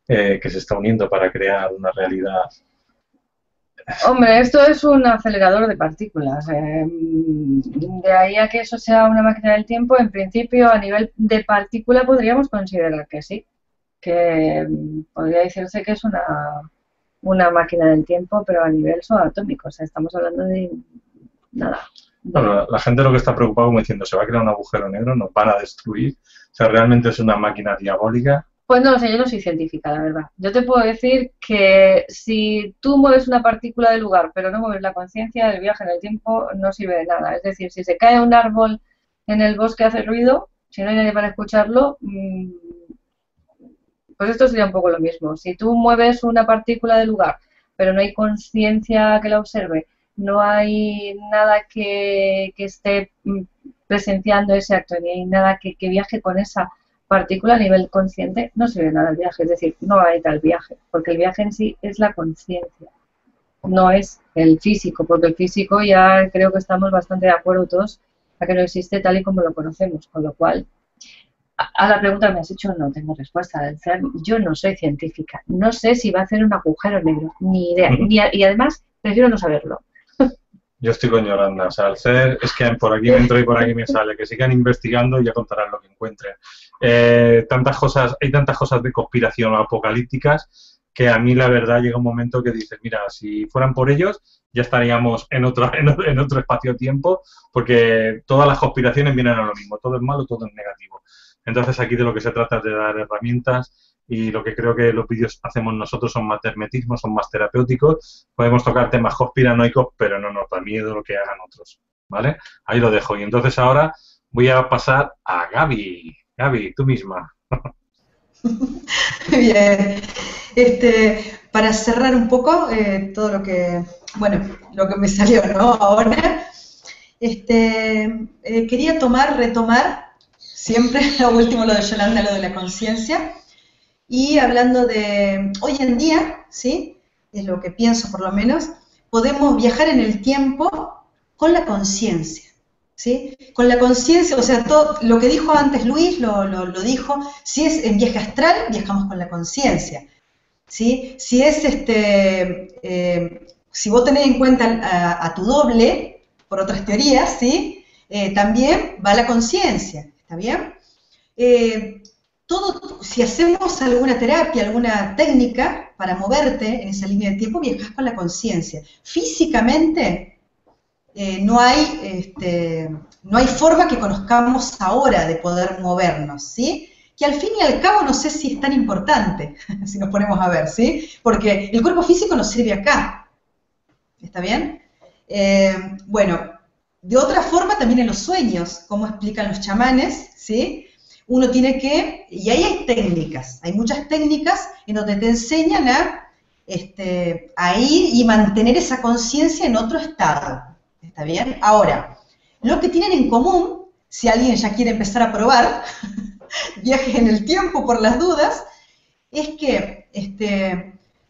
que se está uniendo para crear una realidad. Hombre, esto es un acelerador de partículas. De ahí a que eso sea una máquina del tiempo, en principio, a nivel de partícula podríamos considerar que sí. Que podría decirse que es una máquina del tiempo, pero a nivel subatómico. O sea, estamos hablando de nada. Bueno, la gente lo que está preocupado como diciendo, se va a crear un agujero negro, nos van a destruir. O sea, realmente es una máquina diabólica. Pues no lo sé, yo no soy científica, la verdad. Yo te puedo decir que si tú mueves una partícula del lugar, pero no mueves la conciencia, el viaje en el tiempo no sirve de nada. Es decir, si se cae un árbol en el bosque hace ruido, si no hay nadie para escucharlo, pues esto sería un poco lo mismo. Si tú mueves una partícula del lugar, pero no hay conciencia que la observe, no hay nada que esté presenciando ese acto, ni hay nada que viaje con esa partícula a nivel consciente no sirve nada el viaje, es decir, no hay tal viaje, porque el viaje en sí es la conciencia, no es el físico, porque el físico ya creo que estamos bastante de acuerdo todos a que no existe tal y como lo conocemos, con lo cual, a la pregunta que me has hecho no tengo respuesta. Yo no soy científica, no sé si va a hacer un agujero negro, ni idea, y además prefiero no saberlo. Yo estoy con Yolanda, o sea, al ser, es que por aquí me entro y por aquí me sale, que sigan investigando y ya contarán lo que encuentren. Hay tantas cosas de conspiración o apocalípticas que a mí la verdad llega un momento que dices, mira, si fueran por ellos ya estaríamos en otro espacio-tiempo, porque todas las conspiraciones vienen a lo mismo, todo es malo, todo es negativo. Entonces aquí de lo que se trata es de dar herramientas. Y lo que creo que los vídeos hacemos nosotros son más de hermetismo, son más terapéuticos. Podemos tocar temas conspiranoicos, pero no nos da miedo lo que hagan otros, ¿vale? Ahí lo dejo. Y entonces ahora voy a pasar a Gaby. Gaby, tú misma. Bien. Para cerrar un poco todo lo que me salió, ¿no? Ahora, quería retomar siempre lo último, lo de Yolanda, lo de la conciencia. Y hablando de hoy en día, ¿sí? Es lo que pienso por lo menos, podemos viajar en el tiempo con la conciencia, ¿sí? Con la conciencia, o sea, todo lo que dijo antes Luis, lo dijo, si es en viaje astral, viajamos con la conciencia, ¿sí? Si es, si vos tenés en cuenta a tu doble, por otras teorías, ¿sí? También va la conciencia, ¿está bien? Si hacemos alguna terapia, alguna técnica para moverte en esa línea de tiempo, viajas con la conciencia. Físicamente, no hay forma que conozcamos ahora de poder movernos, ¿sí? Que al fin y al cabo no sé si es tan importante, si nos ponemos a ver, ¿sí? Porque el cuerpo físico nos sirve acá, ¿está bien? Bueno, de otra forma también en los sueños, como explican los chamanes, ¿sí? Uno tiene que, y ahí hay técnicas, hay muchas técnicas en donde te enseñan a ir y mantener esa conciencia en otro estado, ¿está bien? Ahora, lo que tienen en común, si alguien ya quiere empezar a probar viajes en el tiempo por las dudas, es que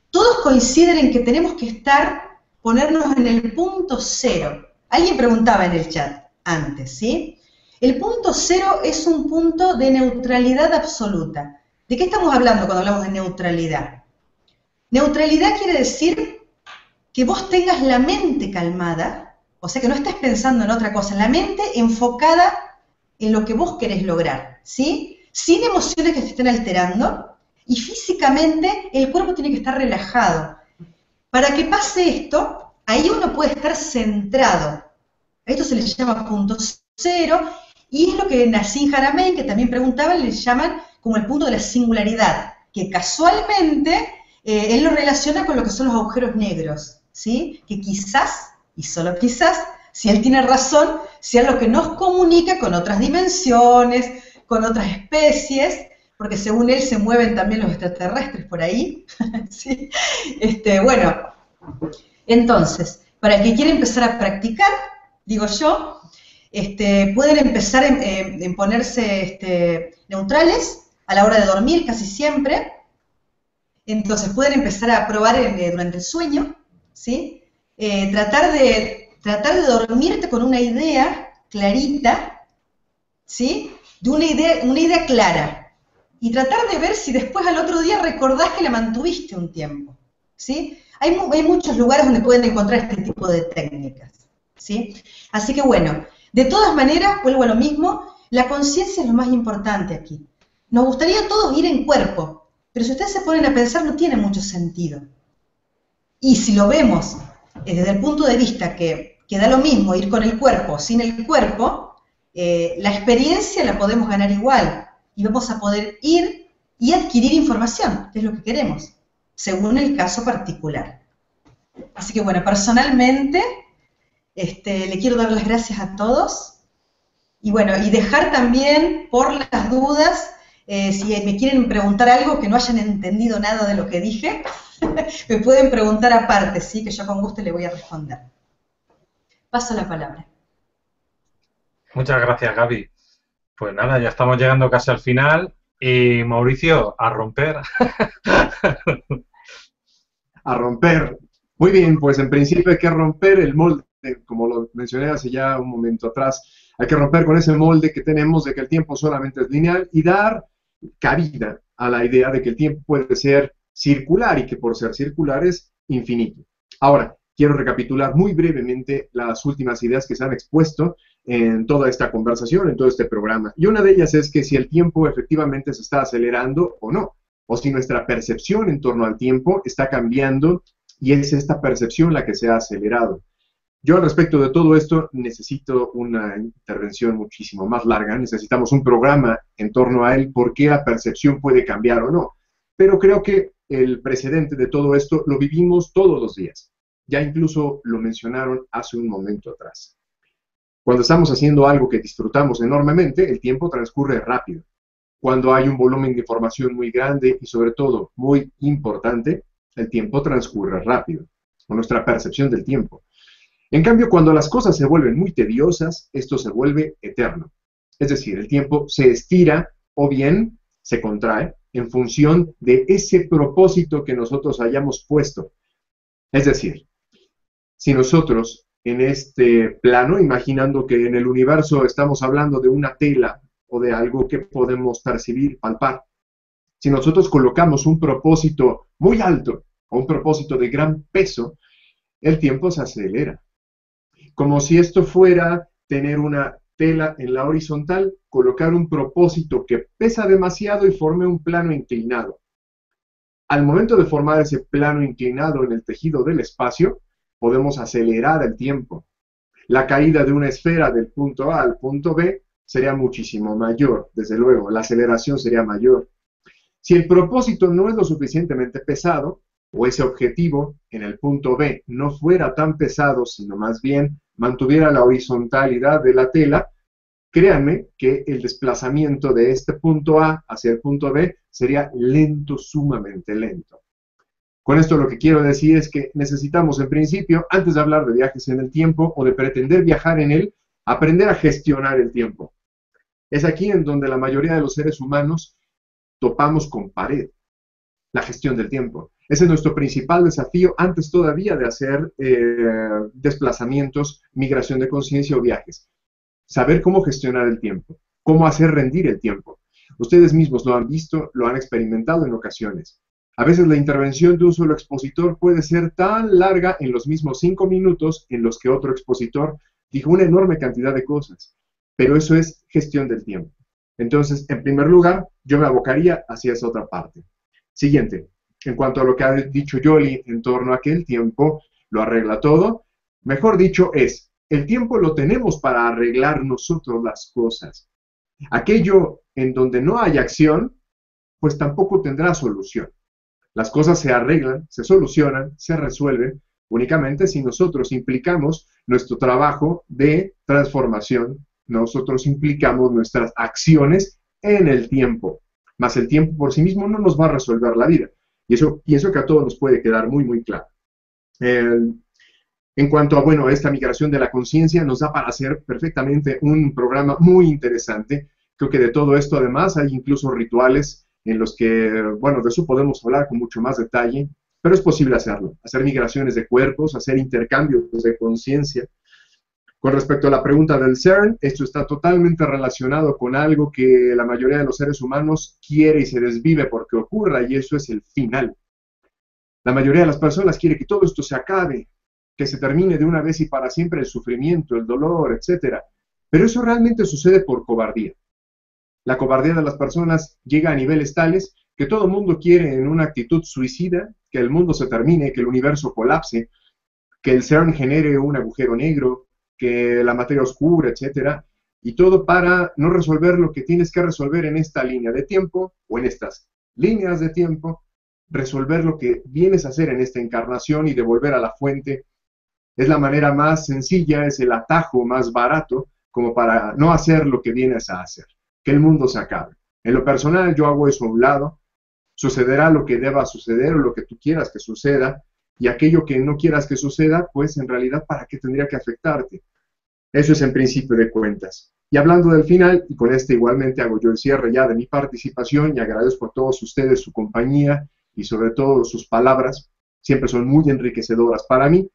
todos coinciden en que tenemos que ponernos en el punto cero. Alguien preguntaba en el chat antes, ¿sí? El punto cero es un punto de neutralidad absoluta. ¿De qué estamos hablando cuando hablamos de neutralidad? Neutralidad quiere decir que vos tengas la mente calmada, o sea que no estés pensando en otra cosa, la mente enfocada en lo que vos querés lograr, ¿sí? Sin emociones que se estén alterando, y físicamente el cuerpo tiene que estar relajado. Para que pase esto, ahí uno puede estar centrado. A esto se le llama punto cero, y es lo que Nassim Haramein, que también preguntaba, le llaman como el punto de la singularidad, que casualmente él lo relaciona con lo que son los agujeros negros, ¿sí? Que quizás, y solo quizás, si él tiene razón, sea lo que nos comunica con otras dimensiones, con otras especies, porque según él se mueven también los extraterrestres por ahí, ¿sí? Bueno, entonces, para el que quiera empezar a practicar, digo yo, pueden empezar en ponerse neutrales a la hora de dormir casi siempre. Entonces pueden empezar a probar durante el sueño, ¿sí? Tratar de dormirte con una idea clarita, ¿sí? De una idea clara. Y tratar de ver si después al otro día recordás que la mantuviste un tiempo, ¿sí? Hay muchos lugares donde pueden encontrar este tipo de técnicas, ¿sí? Así que bueno, de todas maneras, vuelvo a lo mismo, la conciencia es lo más importante aquí. Nos gustaría a todos ir en cuerpo, pero si ustedes se ponen a pensar no tiene mucho sentido. Y si lo vemos desde el punto de vista que da lo mismo ir con el cuerpo o sin el cuerpo, la experiencia la podemos ganar igual y vamos a poder ir y adquirir información, que es lo que queremos, según el caso particular. Así que bueno, personalmente le quiero dar las gracias a todos y bueno, y dejar también por las dudas, si me quieren preguntar algo que no hayan entendido nada de lo que dije, me pueden preguntar aparte, ¿sí? Que yo con gusto le voy a responder. Paso la palabra. Muchas gracias, Gaby. Pues nada, ya estamos llegando casi al final Y Mauricio, a romper. A romper. Muy bien, pues en principio hay que romper el molde, como lo mencioné hace ya un momento atrás. Hay que romper con ese molde que tenemos de que el tiempo solamente es lineal y dar cabida a la idea de que el tiempo puede ser circular y que por ser circular es infinito. Ahora, quiero recapitular muy brevemente las últimas ideas que se han expuesto en toda esta conversación, en todo este programa. Y una de ellas es que si el tiempo efectivamente se está acelerando o no, o si nuestra percepción en torno al tiempo está cambiando y es esta percepción la que se ha acelerado. Yo al respecto de todo esto necesito una intervención muchísimo más larga, necesitamos un programa en torno a él, por qué la percepción puede cambiar o no. Pero creo que el precedente de todo esto lo vivimos todos los días. Ya incluso lo mencionaron hace un momento atrás. Cuando estamos haciendo algo que disfrutamos enormemente, el tiempo transcurre rápido. Cuando hay un volumen de información muy grande y sobre todo muy importante, el tiempo transcurre rápido, o nuestra percepción del tiempo. En cambio, cuando las cosas se vuelven muy tediosas, esto se vuelve eterno. Es decir, el tiempo se estira o bien se contrae en función de ese propósito que nosotros hayamos puesto. Es decir, si nosotros en este plano, imaginando que en el universo estamos hablando de una tela o de algo que podemos percibir, palpar, si nosotros colocamos un propósito muy alto o un propósito de gran peso, el tiempo se acelera. Como si esto fuera tener una tela en la horizontal, colocar un propósito que pesa demasiado y forme un plano inclinado. Al momento de formar ese plano inclinado en el tejido del espacio, podemos acelerar el tiempo. La caída de una esfera del punto A al punto B sería muchísimo mayor, desde luego, la aceleración sería mayor. Si el propósito no es lo suficientemente pesado, o ese objetivo en el punto B no fuera tan pesado, sino más bien mantuviera la horizontalidad de la tela, créanme que el desplazamiento de este punto A hacia el punto B sería lento, sumamente lento. Con esto lo que quiero decir es que necesitamos en principio, antes de hablar de viajes en el tiempo o de pretender viajar en él, aprender a gestionar el tiempo. Es aquí en donde la mayoría de los seres humanos topamos con pared, la gestión del tiempo. Ese es nuestro principal desafío antes todavía de hacer desplazamientos, migración de conciencia o viajes. Saber cómo gestionar el tiempo, cómo hacer rendir el tiempo. Ustedes mismos lo han visto, lo han experimentado en ocasiones. A veces la intervención de un solo expositor puede ser tan larga en los mismos 5 minutos en los que otro expositor dijo una enorme cantidad de cosas. Pero eso es gestión del tiempo. Entonces, en primer lugar, yo me abocaría hacia esa otra parte. Siguiente, en cuanto a lo que ha dicho Yoli en torno a que el tiempo lo arregla todo, mejor dicho es, el tiempo lo tenemos para arreglar nosotros las cosas. Aquello en donde no hay acción, pues tampoco tendrá solución. Las cosas se arreglan, se solucionan, se resuelven únicamente si nosotros implicamos nuestro trabajo de transformación, nosotros implicamos nuestras acciones en el tiempo. Más el tiempo por sí mismo no nos va a resolver la vida. Y eso pienso que a todos nos puede quedar muy, muy claro. En cuanto a, bueno, esta migración de la conciencia, nos da para hacer perfectamente un programa muy interesante. Creo que de todo esto, además, hay incluso rituales en los que, bueno, de eso podemos hablar con mucho más detalle, pero es posible hacerlo. Hacer migraciones de cuerpos, hacer intercambios de conciencia. Con respecto a la pregunta del CERN, esto está totalmente relacionado con algo que la mayoría de los seres humanos quiere y se desvive porque ocurra, y eso es el final. La mayoría de las personas quiere que todo esto se acabe, que se termine de una vez y para siempre el sufrimiento, el dolor, etc. Pero eso realmente sucede por cobardía. La cobardía de las personas llega a niveles tales que todo el mundo quiere en una actitud suicida, que el mundo se termine, que el universo colapse, que el CERN genere un agujero negro, que la materia oscura, etcétera, y todo para no resolver lo que tienes que resolver en esta línea de tiempo o en estas líneas de tiempo, resolver lo que vienes a hacer en esta encarnación y devolver a la fuente. Es la manera más sencilla, es el atajo más barato como para no hacer lo que vienes a hacer, que el mundo se acabe. En lo personal yo hago eso a un lado, sucederá lo que deba suceder o lo que tú quieras que suceda, y aquello que no quieras que suceda, pues en realidad, ¿para qué tendría que afectarte? Eso es en principio de cuentas. Y hablando del final, y con este igualmente hago yo el cierre ya de mi participación y agradezco a todos ustedes su compañía y sobre todo sus palabras, siempre son muy enriquecedoras para mí.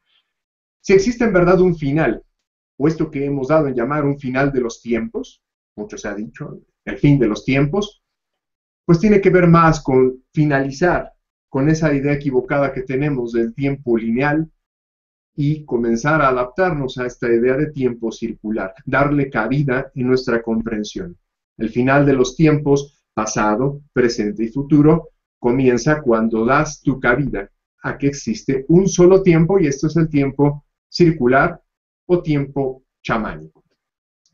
Si existe en verdad un final, o esto que hemos dado en llamar un final de los tiempos, mucho se ha dicho, el fin de los tiempos, pues tiene que ver más con finalizar con esa idea equivocada que tenemos del tiempo lineal y comenzar a adaptarnos a esta idea de tiempo circular, darle cabida en nuestra comprensión. El final de los tiempos, pasado, presente y futuro, comienza cuando das tu cabida a que existe un solo tiempo, y esto es el tiempo circular o tiempo chamánico.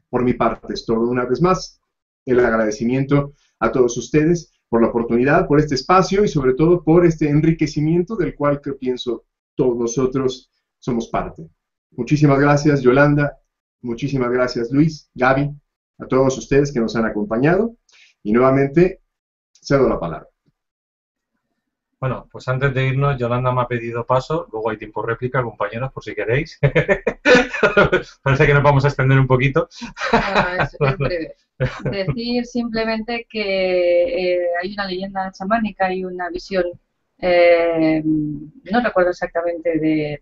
Por mi parte es todo. Una vez más, el agradecimiento a todos ustedes por la oportunidad, por este espacio y sobre todo por este enriquecimiento del cual que pienso todos nosotros somos parte. Muchísimas gracias, Yolanda. Muchísimas gracias, Luis, Gaby, a todos ustedes que nos han acompañado. Y nuevamente, cedo la palabra. Bueno, pues antes de irnos, Yolanda me ha pedido paso, luego hay tiempo réplica, compañeros, por si queréis. Parece que nos vamos a extender un poquito. Es breve. Decir simplemente que hay una leyenda chamánica y una visión, no recuerdo exactamente de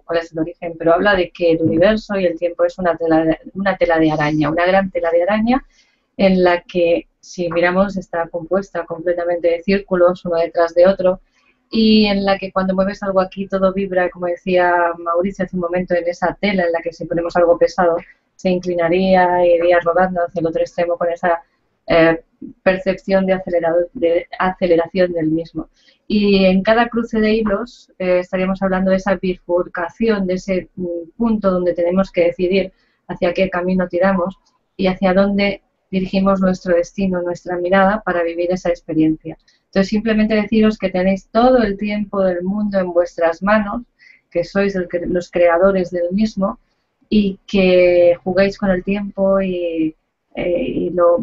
cuál es el origen, pero habla de que el universo y el tiempo es una tela de araña, una gran tela de araña en la que, si miramos, está compuesta completamente de círculos uno detrás de otro, y en la que cuando mueves algo aquí todo vibra, como decía Mauricio hace un momento, en esa tela en la que si ponemos algo pesado se inclinaría e iría rodando hacia el otro extremo con esa percepción de aceleración del mismo. Y en cada cruce de hilos estaríamos hablando de esa bifurcación, de ese punto donde tenemos que decidir hacia qué camino tiramos y hacia dónde dirigimos nuestro destino, nuestra mirada para vivir esa experiencia. Entonces, simplemente deciros que tenéis todo el tiempo del mundo en vuestras manos, que sois los creadores del mismo, y que juguéis con el tiempo y lo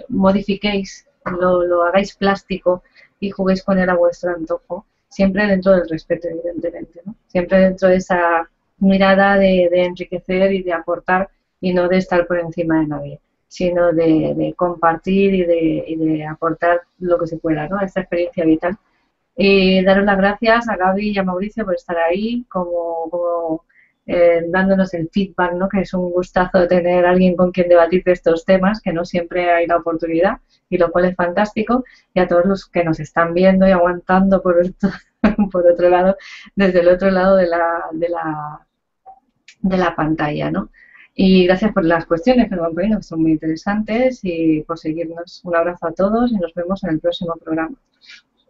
modifiquéis, lo hagáis plástico y juguéis con él a vuestro antojo, siempre dentro del respeto, evidentemente, ¿no? Siempre dentro de esa mirada de enriquecer y de aportar, y no de estar por encima de nadie, sino de compartir y de aportar lo que se pueda, ¿no?, a esta experiencia vital. Y daros las gracias a Gaby y a Mauricio por estar ahí, dándonos el feedback, ¿no?, que es un gustazo tener a alguien con quien debatir de estos temas, que no siempre hay la oportunidad, y lo cual es fantástico. Y a todos los que nos están viendo y aguantando por otro lado, desde el otro lado de la pantalla, ¿no? Y gracias por las cuestiones que nos van poniendo, que son muy interesantes, y por seguirnos. Un abrazo a todos y nos vemos en el próximo programa.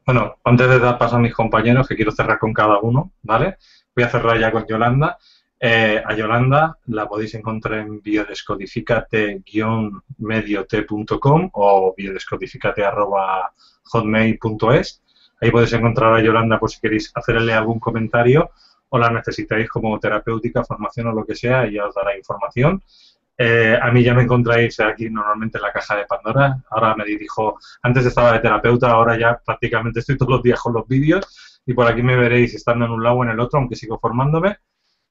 Bueno, antes de dar paso a mis compañeros, que quiero cerrar con cada uno, ¿vale? Voy a cerrar ya con Yolanda. A Yolanda la podéis encontrar en biodescodificate-medioT.com o biodescodificate@hotmail.es. Ahí podéis encontrar a Yolanda por si queréis hacerle algún comentario o la necesitáis como terapéutica, formación o lo que sea, y ya os dará información. A mí ya me encontráis aquí normalmente en la caja de Pandora. Ahora me dirijo, antes estaba de terapeuta, ahora ya prácticamente estoy todos los días con los vídeos, y por aquí me veréis estando en un lado o en el otro, aunque sigo formándome.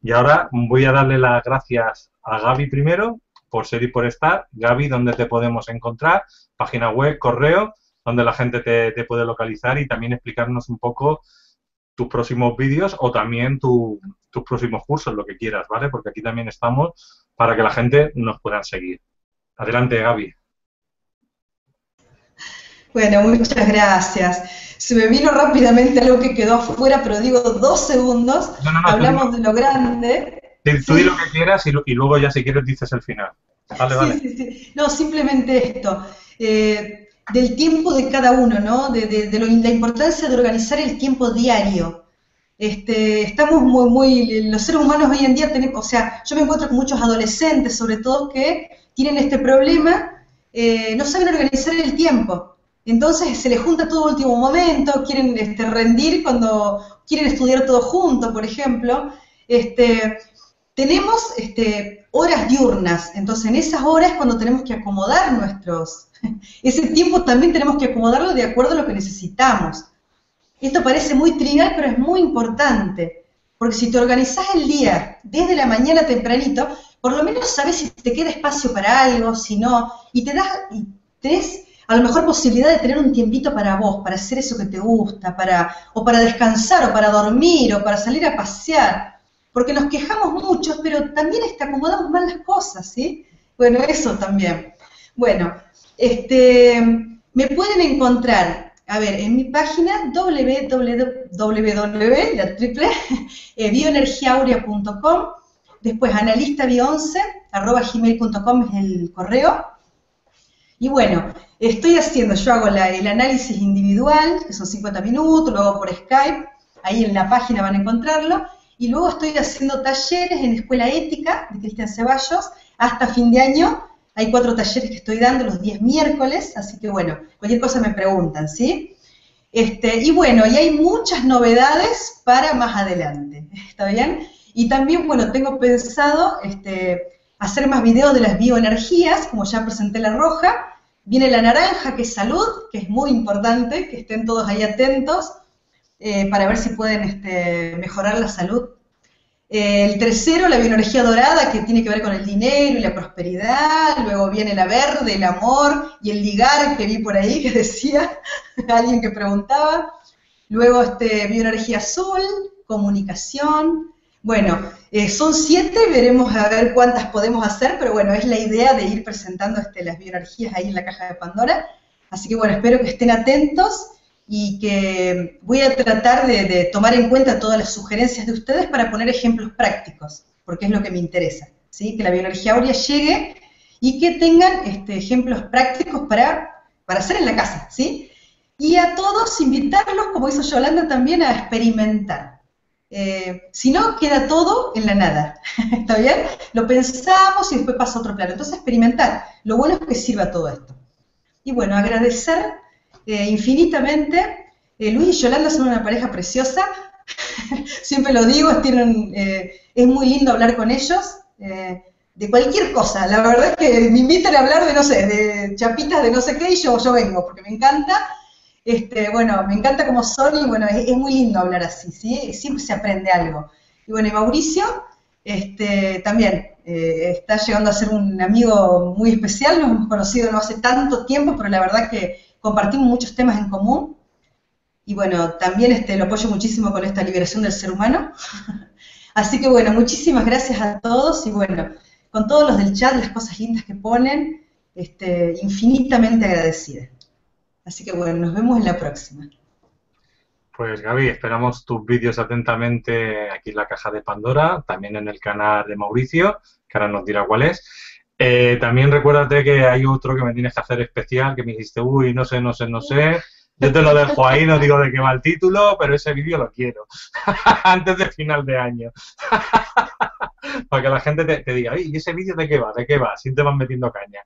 Y ahora voy a darle las gracias a Gaby primero, por ser y por estar. Gaby, ¿dónde te podemos encontrar? Página web, correo, donde la gente te puede localizar, y también explicarnos un poco tus próximos vídeos o también tus próximos cursos, lo que quieras, ¿vale? Porque aquí también estamos para que la gente nos pueda seguir. Adelante, Gaby. Bueno, muchas gracias. Se me vino rápidamente algo que quedó afuera, pero digo 2 segundos. No, hablamos de lo grande. Tú di lo que quieras y luego ya, si quieres, dices el final. Vale. Sí. No, simplemente esto. Del tiempo de cada uno, ¿no? De la importancia de organizar el tiempo diario. Estamos los seres humanos hoy en día tenemos, o sea, yo me encuentro con muchos adolescentes, sobre todo, que tienen este problema, no saben organizar el tiempo. Entonces se les junta todo último momento, quieren rendir cuando quieren estudiar todo junto, por ejemplo. Tenemos horas diurnas, entonces en esas horas cuando tenemos que acomodar ese tiempo también tenemos que acomodarlo de acuerdo a lo que necesitamos. Esto parece muy trivial, pero es muy importante, porque si te organizás el día desde la mañana tempranito, por lo menos sabes si te queda espacio para algo, si no, y tenés a lo mejor posibilidad de tener un tiempito para vos, para hacer eso que te gusta, o para descansar, o para dormir, o para salir a pasear, porque nos quejamos mucho, pero también acomodamos mal las cosas, ¿sí? Bueno, eso también. Bueno, me pueden encontrar, a ver, en mi página www.bioenergiaaurea.com, después analistabio11@gmail.com es el correo. Y bueno, yo hago el análisis individual, que son 50 minutos, lo hago por Skype, ahí en la página van a encontrarlo, y luego estoy haciendo talleres en Escuela Ética de Cristian Ceballos, hasta fin de año. Hay 4 talleres que estoy dando los 10 miércoles, así que bueno, cualquier cosa me preguntan, ¿sí? Y bueno, y hay muchas novedades para más adelante, ¿está bien? Y también, bueno, tengo pensado hacer más videos de las bioenergías, como ya presenté la roja. Viene la naranja, que es salud, que es muy importante, que estén todos ahí atentos, para ver si pueden mejorar la salud. El tercero, la bioenergía dorada, que tiene que ver con el dinero y la prosperidad. Luego viene la verde, el amor y el ligar, que vi por ahí, que decía alguien que preguntaba. Luego bioenergía azul, comunicación. Bueno, son 7, veremos a ver cuántas podemos hacer, pero bueno, es la idea de ir presentando las bioenergías ahí en la caja de Pandora. Así que bueno, espero que estén atentos y que voy a tratar de tomar en cuenta todas las sugerencias de ustedes para poner ejemplos prácticos, porque es lo que me interesa, ¿sí? Que la bioenergía áurea llegue y que tengan ejemplos prácticos para hacer en la casa, ¿sí? Y a todos invitarlos, como hizo Yolanda también, a experimentar. Si no, queda todo en la nada, ¿está bien? Lo pensamos y después pasa a otro plano. Entonces, experimentar. Lo bueno es que sirva todo esto. Y bueno, agradecer infinitamente. Luis y Yolanda son una pareja preciosa. Siempre lo digo, es muy lindo hablar con ellos. De cualquier cosa. La verdad es que me invitan a hablar de, no sé, de chapitas de no sé qué y yo vengo, porque me encanta. Bueno, me encanta como son y bueno, es muy lindo hablar así, ¿sí? Siempre se aprende algo. Y bueno, y Mauricio también está llegando a ser un amigo muy especial, nos hemos conocido no hace tanto tiempo, pero la verdad que compartimos muchos temas en común. Y bueno, también lo apoyo muchísimo con esta liberación del ser humano. Así que bueno, muchísimas gracias a todos y bueno, con todos los del chat, las cosas lindas que ponen, infinitamente agradecida. Así que bueno, nos vemos en la próxima. Pues Gaby, esperamos tus vídeos atentamente aquí en la caja de Pandora, también en el canal de Mauricio, que ahora nos dirá cuál es. También recuérdate que hay otro que me tienes que hacer especial, que me dijiste, uy, no sé. Yo te lo dejo ahí, no digo de qué va el título, pero ese vídeo lo quiero. Antes de final de año. Para que la gente te diga, ¿y ese vídeo de qué va? ¿De qué va? Si te van metiendo caña.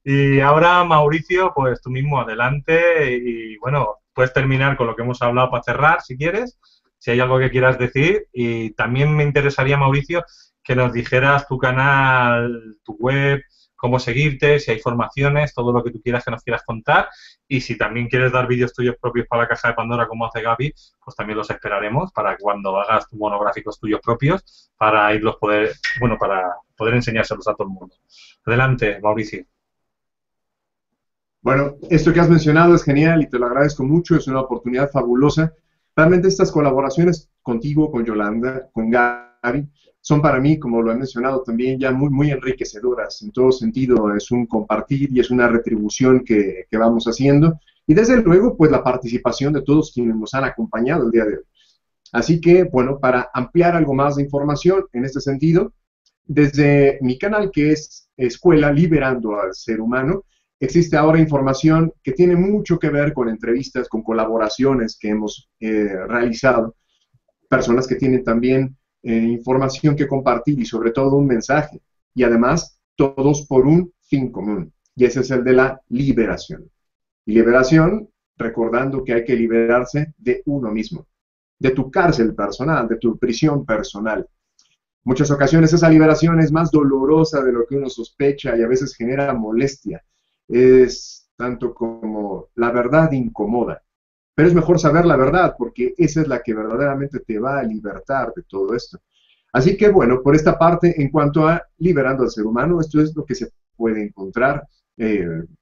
Y ahora, Mauricio, pues tú mismo adelante y bueno, puedes terminar con lo que hemos hablado para cerrar, si quieres, si hay algo que quieras decir. Y también me interesaría, Mauricio, que nos dijeras tu canal, tu web, cómo seguirte, si hay formaciones, todo lo que tú quieras que nos quieras contar. Y si también quieres dar vídeos tuyos propios para la caja de Pandora, como hace Gaby, pues también los esperaremos para cuando hagas tus monográficos tuyos propios, para para poder enseñárselos a todo el mundo. Adelante, Mauricio. Bueno, esto que has mencionado es genial y te lo agradezco mucho, es una oportunidad fabulosa. Realmente estas colaboraciones contigo, con Yolanda, con Gaby, son para mí, como lo he mencionado también, ya muy, muy enriquecedoras. En todo sentido, es un compartir y es una retribución que vamos haciendo. Y desde luego, pues la participación de todos quienes nos han acompañado el día de hoy. Así que, bueno, para ampliar algo más de información en este sentido, desde mi canal que es Escuela Liberando al Ser Humano, existe ahora información que tiene mucho que ver con entrevistas, con colaboraciones que hemos realizado, personas que tienen también información que compartir y sobre todo un mensaje. Y además, todos por un fin común. Y ese es el de la liberación. Y liberación, recordando que hay que liberarse de uno mismo, de tu cárcel personal, de tu prisión personal. Muchas ocasiones esa liberación es más dolorosa de lo que uno sospecha y a veces genera molestia. Es tanto como la verdad incomoda. Pero es mejor saber la verdad porque esa es la que verdaderamente te va a libertar de todo esto. Así que bueno, por esta parte, en cuanto a liberando al ser humano, esto es lo que se puede encontrar,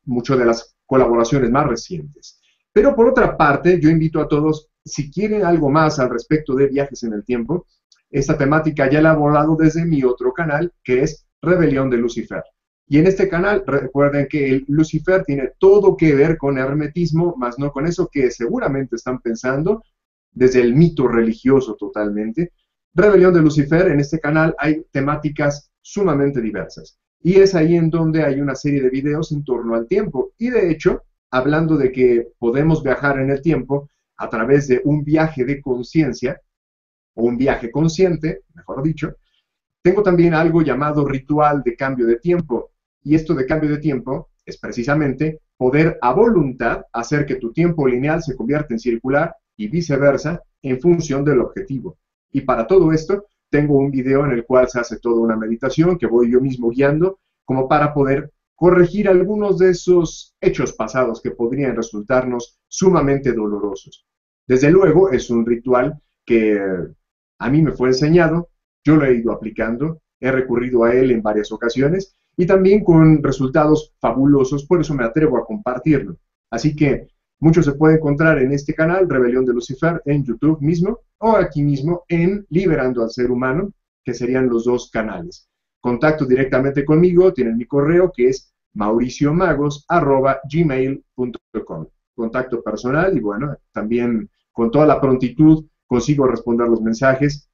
mucho de las colaboraciones más recientes. Pero por otra parte, yo invito a todos, si quieren algo más al respecto de viajes en el tiempo, esta temática ya la he abordado desde mi otro canal, que es Rebelión de Lucifer. Y en este canal, recuerden que el Lucifer tiene todo que ver con hermetismo, más no con eso que seguramente están pensando, desde el mito religioso totalmente. Rebelión de Lucifer, en este canal hay temáticas sumamente diversas. Y es ahí en donde hay una serie de videos en torno al tiempo. Y de hecho, hablando de que podemos viajar en el tiempo a través de un viaje de conciencia, o un viaje consciente, mejor dicho, tengo también algo llamado ritual de cambio de tiempo. Y esto de cambio de tiempo es precisamente poder a voluntad hacer que tu tiempo lineal se convierta en circular y viceversa en función del objetivo. Y para todo esto, tengo un video en el cual se hace toda una meditación que voy yo mismo guiando, como para poder corregir algunos de esos hechos pasados que podrían resultarnos sumamente dolorosos. Desde luego, es un ritual que a mí me fue enseñado, yo lo he ido aplicando, he recurrido a él en varias ocasiones y también con resultados fabulosos, por eso me atrevo a compartirlo. Así que mucho se puede encontrar en este canal, Rebelión de Lucifer, en YouTube mismo, o aquí mismo en Liberando al Ser Humano, que serían los dos canales. Contacto directamente conmigo, tienen mi correo, que es mauriciomagos@gmail.com. Contacto personal y bueno, también con toda la prontitud consigo responder los mensajes,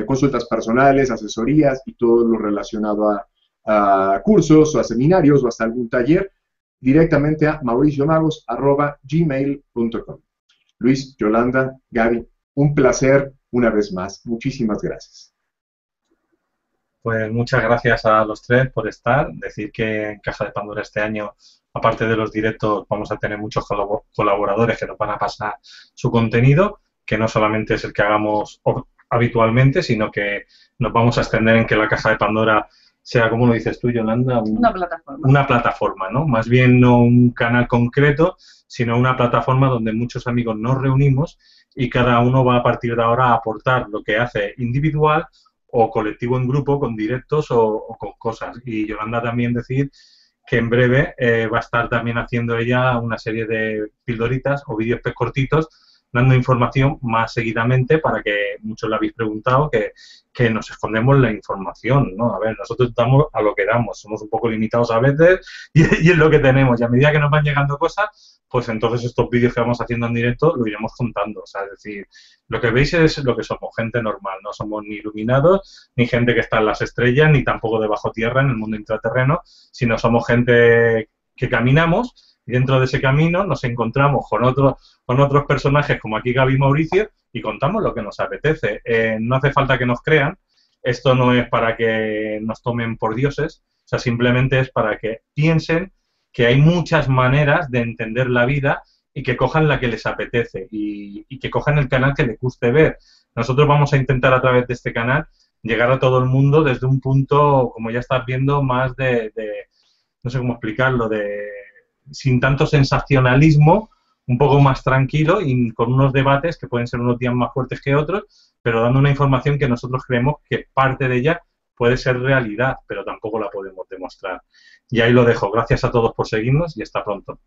consultas personales, asesorías y todo lo relacionado a cursos o a seminarios o hasta algún taller, directamente a mauriciomagos@gmail.com. Luis, Yolanda, Gaby, un placer una vez más. Muchísimas gracias. Pues muchas gracias a los tres por estar. Decir que en Caja de Pandora este año, aparte de los directos, vamos a tener muchos colaboradores que nos van a pasar su contenido, que no solamente es el que hagamos habitualmente, sino que nos vamos a extender en que la Caja de Pandora sea, como lo dices tú, Yolanda, una plataforma, ¿no? Más bien no un canal concreto, sino una plataforma donde muchos amigos nos reunimos y cada uno va a partir de ahora a aportar lo que hace individual o colectivo en grupo, con directos o con cosas. Y Yolanda también decir que en breve va a estar también haciendo ella una serie de pildoritas o vídeos cortitos dando información más seguidamente para que, muchos lo habéis preguntado, que nos escondemos la información, ¿no? A ver, nosotros damos a lo que damos, somos un poco limitados a veces y es lo que tenemos. Y a medida que nos van llegando cosas, pues entonces estos vídeos que vamos haciendo en directo lo iremos contando. O sea, es decir, lo que veis es lo que somos, gente normal, no somos ni iluminados, ni gente que está en las estrellas, ni tampoco debajo tierra en el mundo intraterreno, sino somos gente que caminamos y dentro de ese camino nos encontramos con otros personajes como aquí Gaby y Mauricio y contamos lo que nos apetece. No hace falta que nos crean, esto no es para que nos tomen por dioses, o sea, simplemente es para que piensen que hay muchas maneras de entender la vida y que cojan la que les apetece y que cojan el canal que les guste ver. Nosotros vamos a intentar a través de este canal llegar a todo el mundo desde un punto, como ya estás viendo, más no sé cómo explicarlo, sin tanto sensacionalismo, un poco más tranquilo y con unos debates que pueden ser unos días más fuertes que otros, pero dando una información que nosotros creemos que parte de ella puede ser realidad, pero tampoco la podemos demostrar. Y ahí lo dejo. Gracias a todos por seguirnos y hasta pronto.